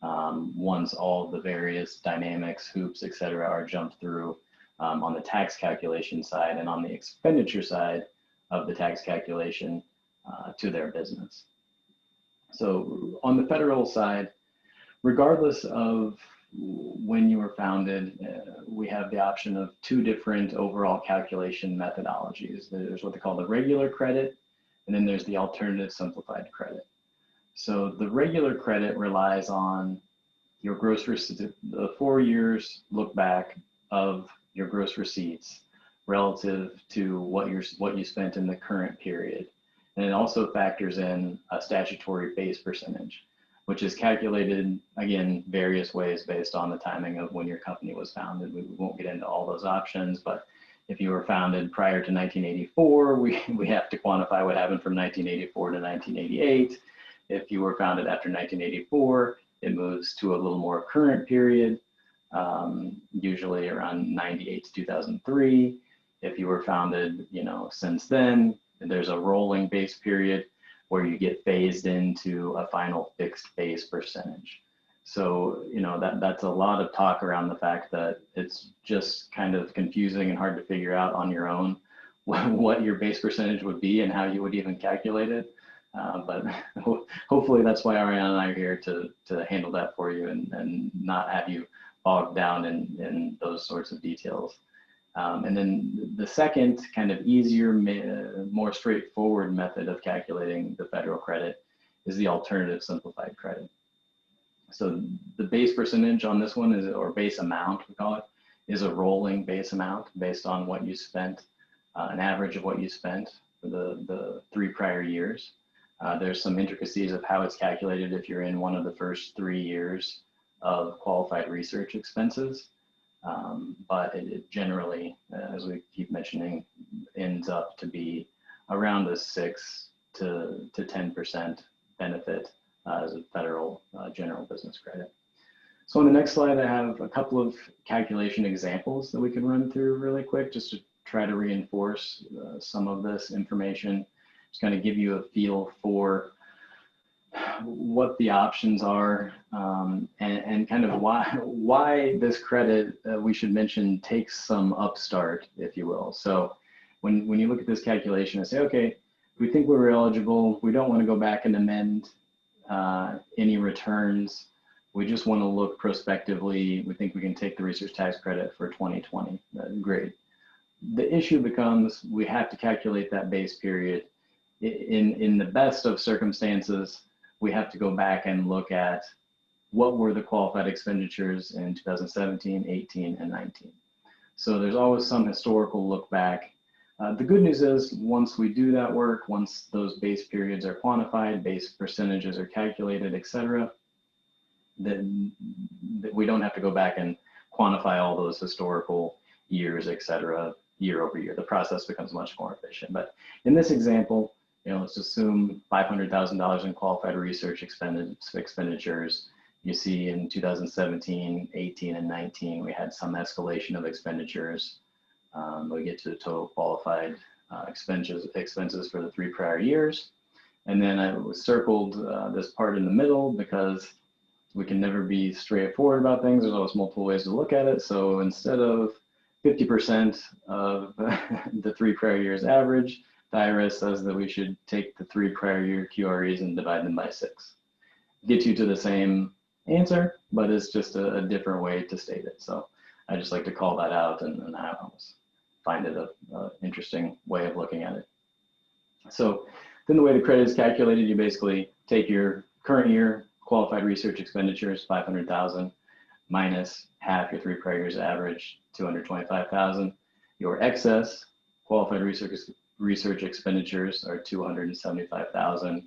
C: once all the various dynamics, hoops, et cetera, are jumped through on the tax calculation side and on the expenditure side of the tax calculation to their business. So on the federal side, regardless of when you were founded, we have the option of two different overall calculation methodologies. There's what they call the regular credit, and then there's the alternative simplified credit. So the regular credit relies on your gross receipts, the 4 years look back of your gross receipts relative to what you spent in the current period. And it also factors in a statutory base percentage, which is calculated, again, various ways based on the timing of when your company was founded. We won't get into all those options, but if you were founded prior to 1984, we have to quantify what happened from 1984 to 1988. If you were founded after 1984, it moves to a little more current period, usually around 98 to 2003. If you were founded, since then, there's a rolling base period where you get phased into a final fixed base percentage. So, that's a lot of talk around the fact that it's just kind of confusing and hard to figure out on your own what your base percentage would be and how you would even calculate it. But hopefully that's why Ariana and I are here to handle that for you and not have you bogged down in those sorts of details. And then the second kind of easier, more straightforward method of calculating the federal credit is the alternative simplified credit. So the base percentage on this one or base amount, we call it, is a rolling base amount based on what you spent, an average of what you spent for the 3 prior years. There's some intricacies of how it's calculated if you're in one of the first 3 years of qualified research expenses. But it generally, as we keep mentioning, ends up to be around a 6 to 10% benefit as a federal general business credit. So on the next slide, I have a couple of calculation examples that we can run through really quick, just to try to reinforce some of this information, just kind of give you a feel for what the options are and kind of why this credit, we should mention, takes some upstart, if you will. So when you look at this calculation and say, okay, we think we were eligible, we don't want to go back and amend any returns, we just want to look prospectively, we think we can take the research tax credit for 2020, great. The issue becomes we have to calculate that base period. In the best of circumstances, we have to go back and look at what were the qualified expenditures in 2017, 18, and 19. So there's always some historical look back The good news is once we do that work, once those base periods are quantified, base percentages are calculated, et cetera, then we don't have to go back and quantify all those historical years, et cetera, year over year. The process becomes much more efficient. But in this example, let's assume $500,000 in qualified research expenditures. You see in 2017, 18, and 19, we had some escalation of expenditures. We get to the total qualified expenses for the 3 prior years. And then I circled this part in the middle because we can never be straightforward about things. There's always multiple ways to look at it. So instead of 50% of the 3 prior years average, the IRS says that we should take the 3 prior year QREs and divide them by 6. Get you to the same answer, but it's just a different way to state it. So I just like to call that out, and I always find it an interesting way of looking at it. So then the way the credit is calculated, you basically take your current year qualified research expenditures, 500,000, minus half your 3 prior years average, 225,000. Your excess qualified research expenditures are 275,000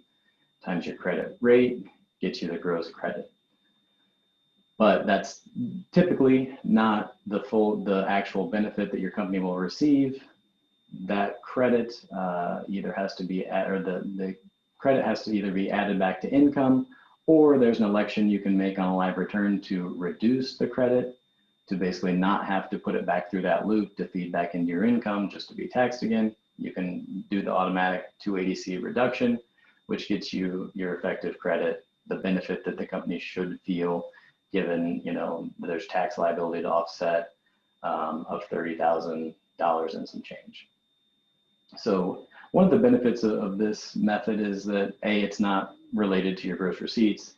C: times your credit rate, gets you the gross credit. But that's typically not the actual benefit that your company will receive. That credit either has to be, the credit has to either be added back to income, or there's an election you can make on a live return to reduce the credit, to basically not have to put it back through that loop to feed back into your income just to be taxed again. You can do the automatic 280C reduction, which gets you your effective credit, the benefit that the company should feel given, there's tax liability to offset of $30,000 and some change. So one of the benefits of this method is that A, it's not related to your gross receipts.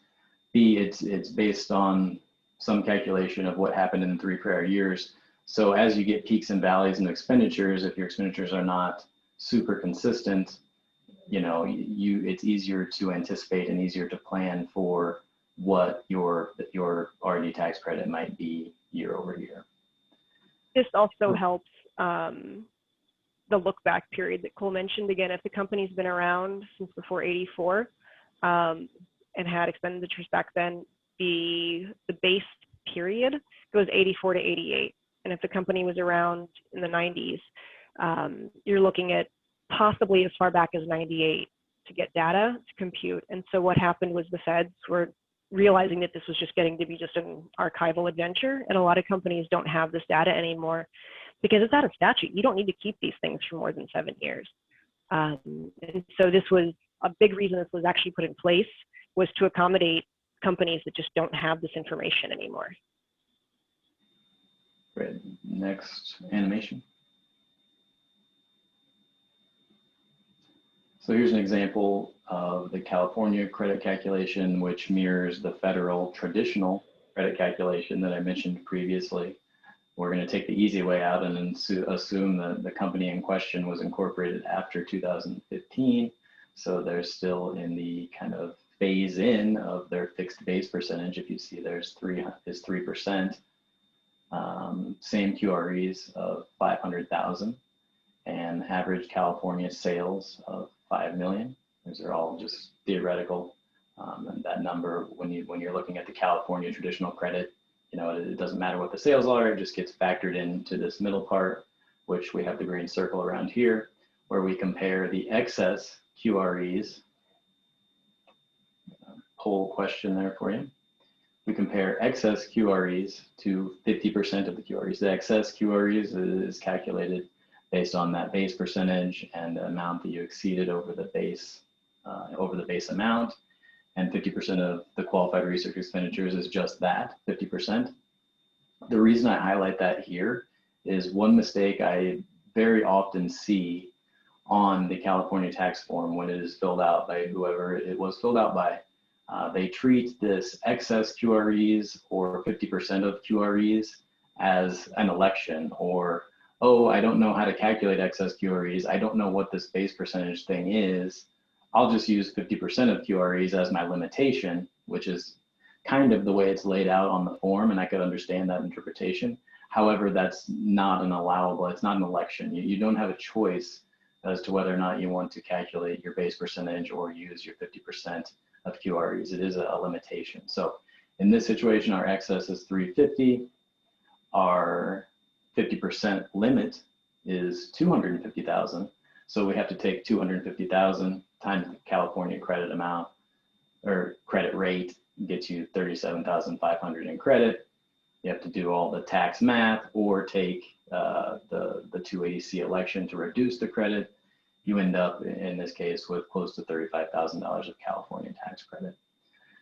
C: B, it's based on some calculation of what happened in the 3 prior years. So as you get peaks and valleys in expenditures, if your expenditures are not super consistent, it's easier to anticipate and easier to plan for what your R&D tax credit might be year over year.
D: This also helps the look back period that Cole mentioned. Again, if the company's been around since before 84 and had expenditures back then, the base period goes 84 to 88. And if the company was around in the 90s, you're looking at possibly as far back as 98 to get data to compute. And so what happened was the feds were realizing that this was just getting to be just an archival adventure, and a lot of companies don't have this data anymore because it's out of statute. You don't need to keep these things for more than 7 years. And so this was a big reason this was actually put in place, was to accommodate companies that just don't have this information anymore.
C: Great. Next animation. So here's an example of the California credit calculation, which mirrors the federal traditional credit calculation that I mentioned previously. We're going to take the easy way out and then assume that the company in question was incorporated after 2015. So they're still in the kind of phase in of their fixed base percentage. If you see there's 3%, same QREs of 500,000 and average California sales of 5 million. These are all just theoretical. And that number, when you're looking at the California traditional credit, it doesn't matter what the sales are, it just gets factored into this middle part, which we have the green circle around here, where we compare the excess QREs. Poll question there for you. We compare excess QREs to 50% of the QREs. The excess QREs is calculated based on that base percentage and the amount that you exceeded over the base amount. And 50% of the qualified research expenditures is just that, 50%. The reason I highlight that here is one mistake I very often see on the California tax form when it is filled out by whoever it was filled out by. They treat this excess QREs or 50% of QREs as an election, or, oh, I don't know how to calculate excess QREs. I don't know what this base percentage thing is. I'll just use 50% of QREs as my limitation, which is kind of the way it's laid out on the form, and I could understand that interpretation. However, that's not an allowable, it's not an election. You don't have a choice as to whether or not you want to calculate your base percentage or use your 50% of QREs. It is a limitation. So in this situation, our excess is 350. Our 50% limit is 250,000. So we have to take 250,000 times the California credit amount or credit rate, gets you 37,500 in credit. You have to do all the tax math or take the 280C election to reduce the credit. You end up, in this case, with close to $35,000 of California tax credit.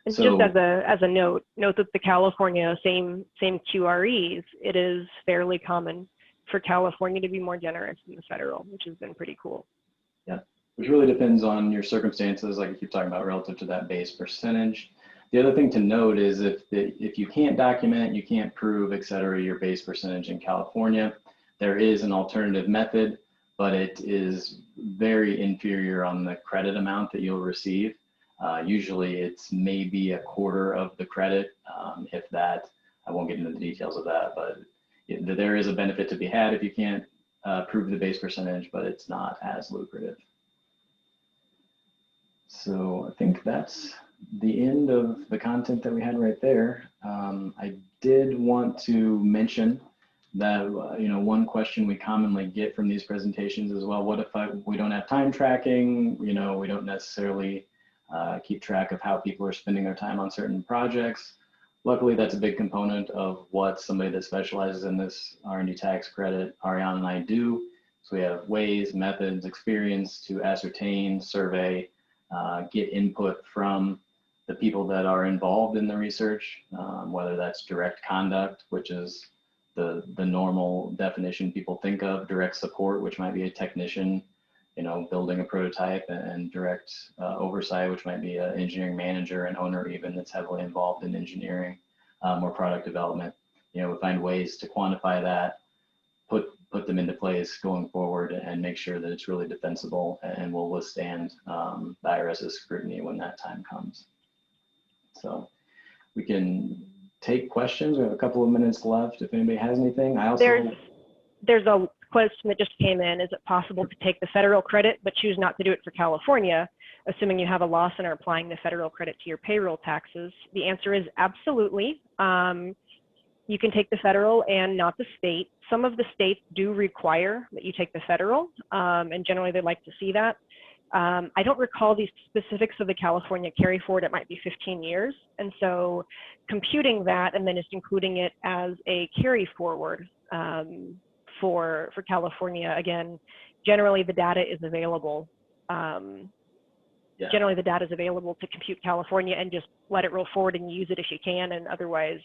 D: And
C: So,
D: just as a note that the California same QREs, it is fairly common for California to be more generous than the federal, which has been pretty cool.
C: Yeah, which really depends on your circumstances, like you keep talking about, relative to that base percentage. The other thing to note is if you can't document, you can't prove, et cetera, your base percentage in California, there is an alternative method, but it is very inferior on the credit amount that you'll receive. Usually it's maybe a quarter of the credit, if that. I won't get into the details of that, but there is a benefit to be had if you can't prove the base percentage, but it's not as lucrative. So I think that's the end of the content that we had right there. I did want to mention that one question we commonly get from these presentations is, well, what if we don't have time tracking? We don't necessarily keep track of how people are spending their time on certain projects. Luckily, that's a big component of what somebody that specializes in this R&D tax credit, Ariane and I, do. So we have ways, methods, experience to ascertain, survey, get input from the people that are involved in the research, whether that's direct conduct, which is the normal definition people think of, direct support, which might be a technician, building a prototype, and direct oversight, which might be an engineering manager and owner even that's heavily involved in engineering or product development. We find ways to quantify that, put them into place going forward, and make sure that it's really defensible and will withstand the IRS's scrutiny when that time comes. So we can take questions. We have a couple of minutes left if anybody has anything.
D: There's a question that just came in. Is it possible to take the federal credit but choose not to do it for California, assuming you have a loss and are applying the federal credit to your payroll taxes? The answer is absolutely. You can take the federal and not the state. Some of the states do require that you take the federal, and generally they like to see that. I don't recall the specifics of the California carry forward. It might be 15 years. And so computing that and then just including it as a carry forward for California, again, generally the data is available. Generally the data is available to compute California, and just let it roll forward and use it if you can, and otherwise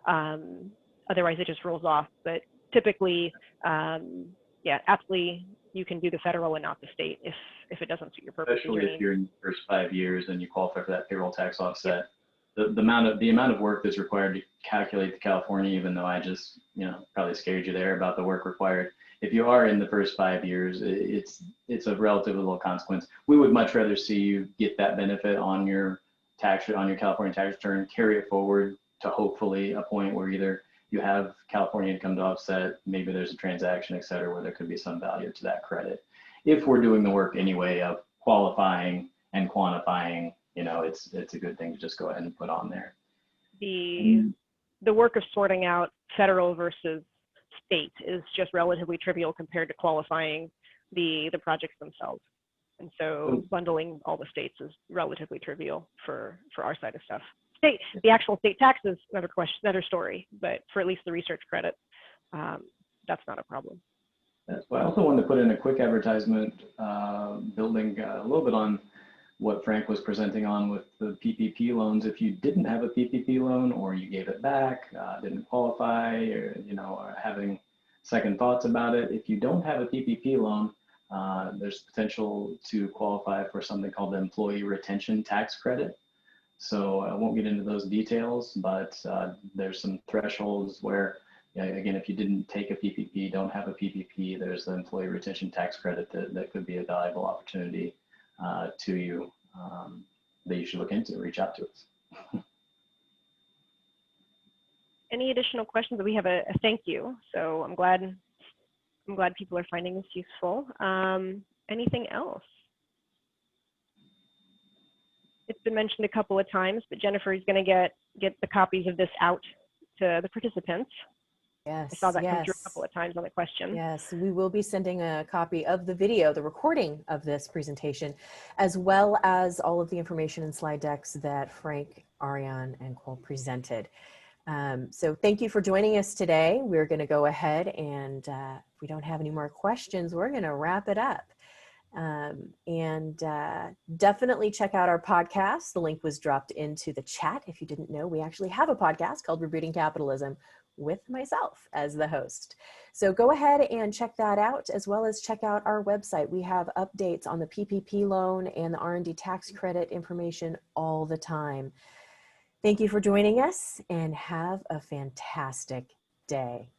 D: it just rolls off. But typically, yeah, absolutely, you can do the federal and not the state if it doesn't suit your purpose.
C: Especially if you're in the first 5 years and you qualify for that payroll tax offset. The amount of work that's required to calculate the California, even though I just probably scared you there about the work required. If you are in the first 5 years, it's a relatively low consequence. We would much rather see you get that benefit on your California tax return, carry it forward to hopefully a point where either you have California income to offset, maybe there's a transaction, et cetera, where there could be some value to that credit. If we're doing the work anyway of qualifying and quantifying, it's a good thing to just go ahead and put on there.
D: The work of sorting out federal versus state is just relatively trivial compared to qualifying the projects themselves. And so bundling all the states is relatively trivial for our side of stuff. The actual state tax is another story, but for at least the research credit, that's not a problem.
C: Yes, but I also wanted to put in a quick advertisement, building a little bit on what Frank was presenting on with the PPP loans. If you didn't have a PPP loan, or you gave it back, didn't qualify, or are having second thoughts about it, if you don't have a PPP loan, there's potential to qualify for something called the Employee Retention Tax Credit. So I won't get into those details, but there's some thresholds where, again, if you didn't take a PPP, don't have a PPP, there's the Employee Retention Tax Credit that could be a valuable opportunity to you that you should look into, reach out to us.
D: any additional questions? We have a thank you, so I'm glad people are finding this useful. Anything else? It's been mentioned a couple of times, but Jennifer is going to get the copies of this out to the participants.
A: Yes,
D: I saw that come through
A: yes.
D: a couple of times on the question.
A: Yes, we will be sending a copy of the video, the recording of this presentation, as well as all of the information and slide decks that Frank, Ariane, and Cole presented. So thank you for joining us today. We're going to go ahead and if we don't have any more questions, we're going to wrap it up. Definitely check out our podcast. The link was dropped into the chat. If you didn't know, we actually have a podcast called Rebooting Capitalism with myself as the host. So go ahead and check that out, as well as check out our website. We have updates on the PPP loan and the R&D tax credit information all the time. Thank you for joining us and have a fantastic day.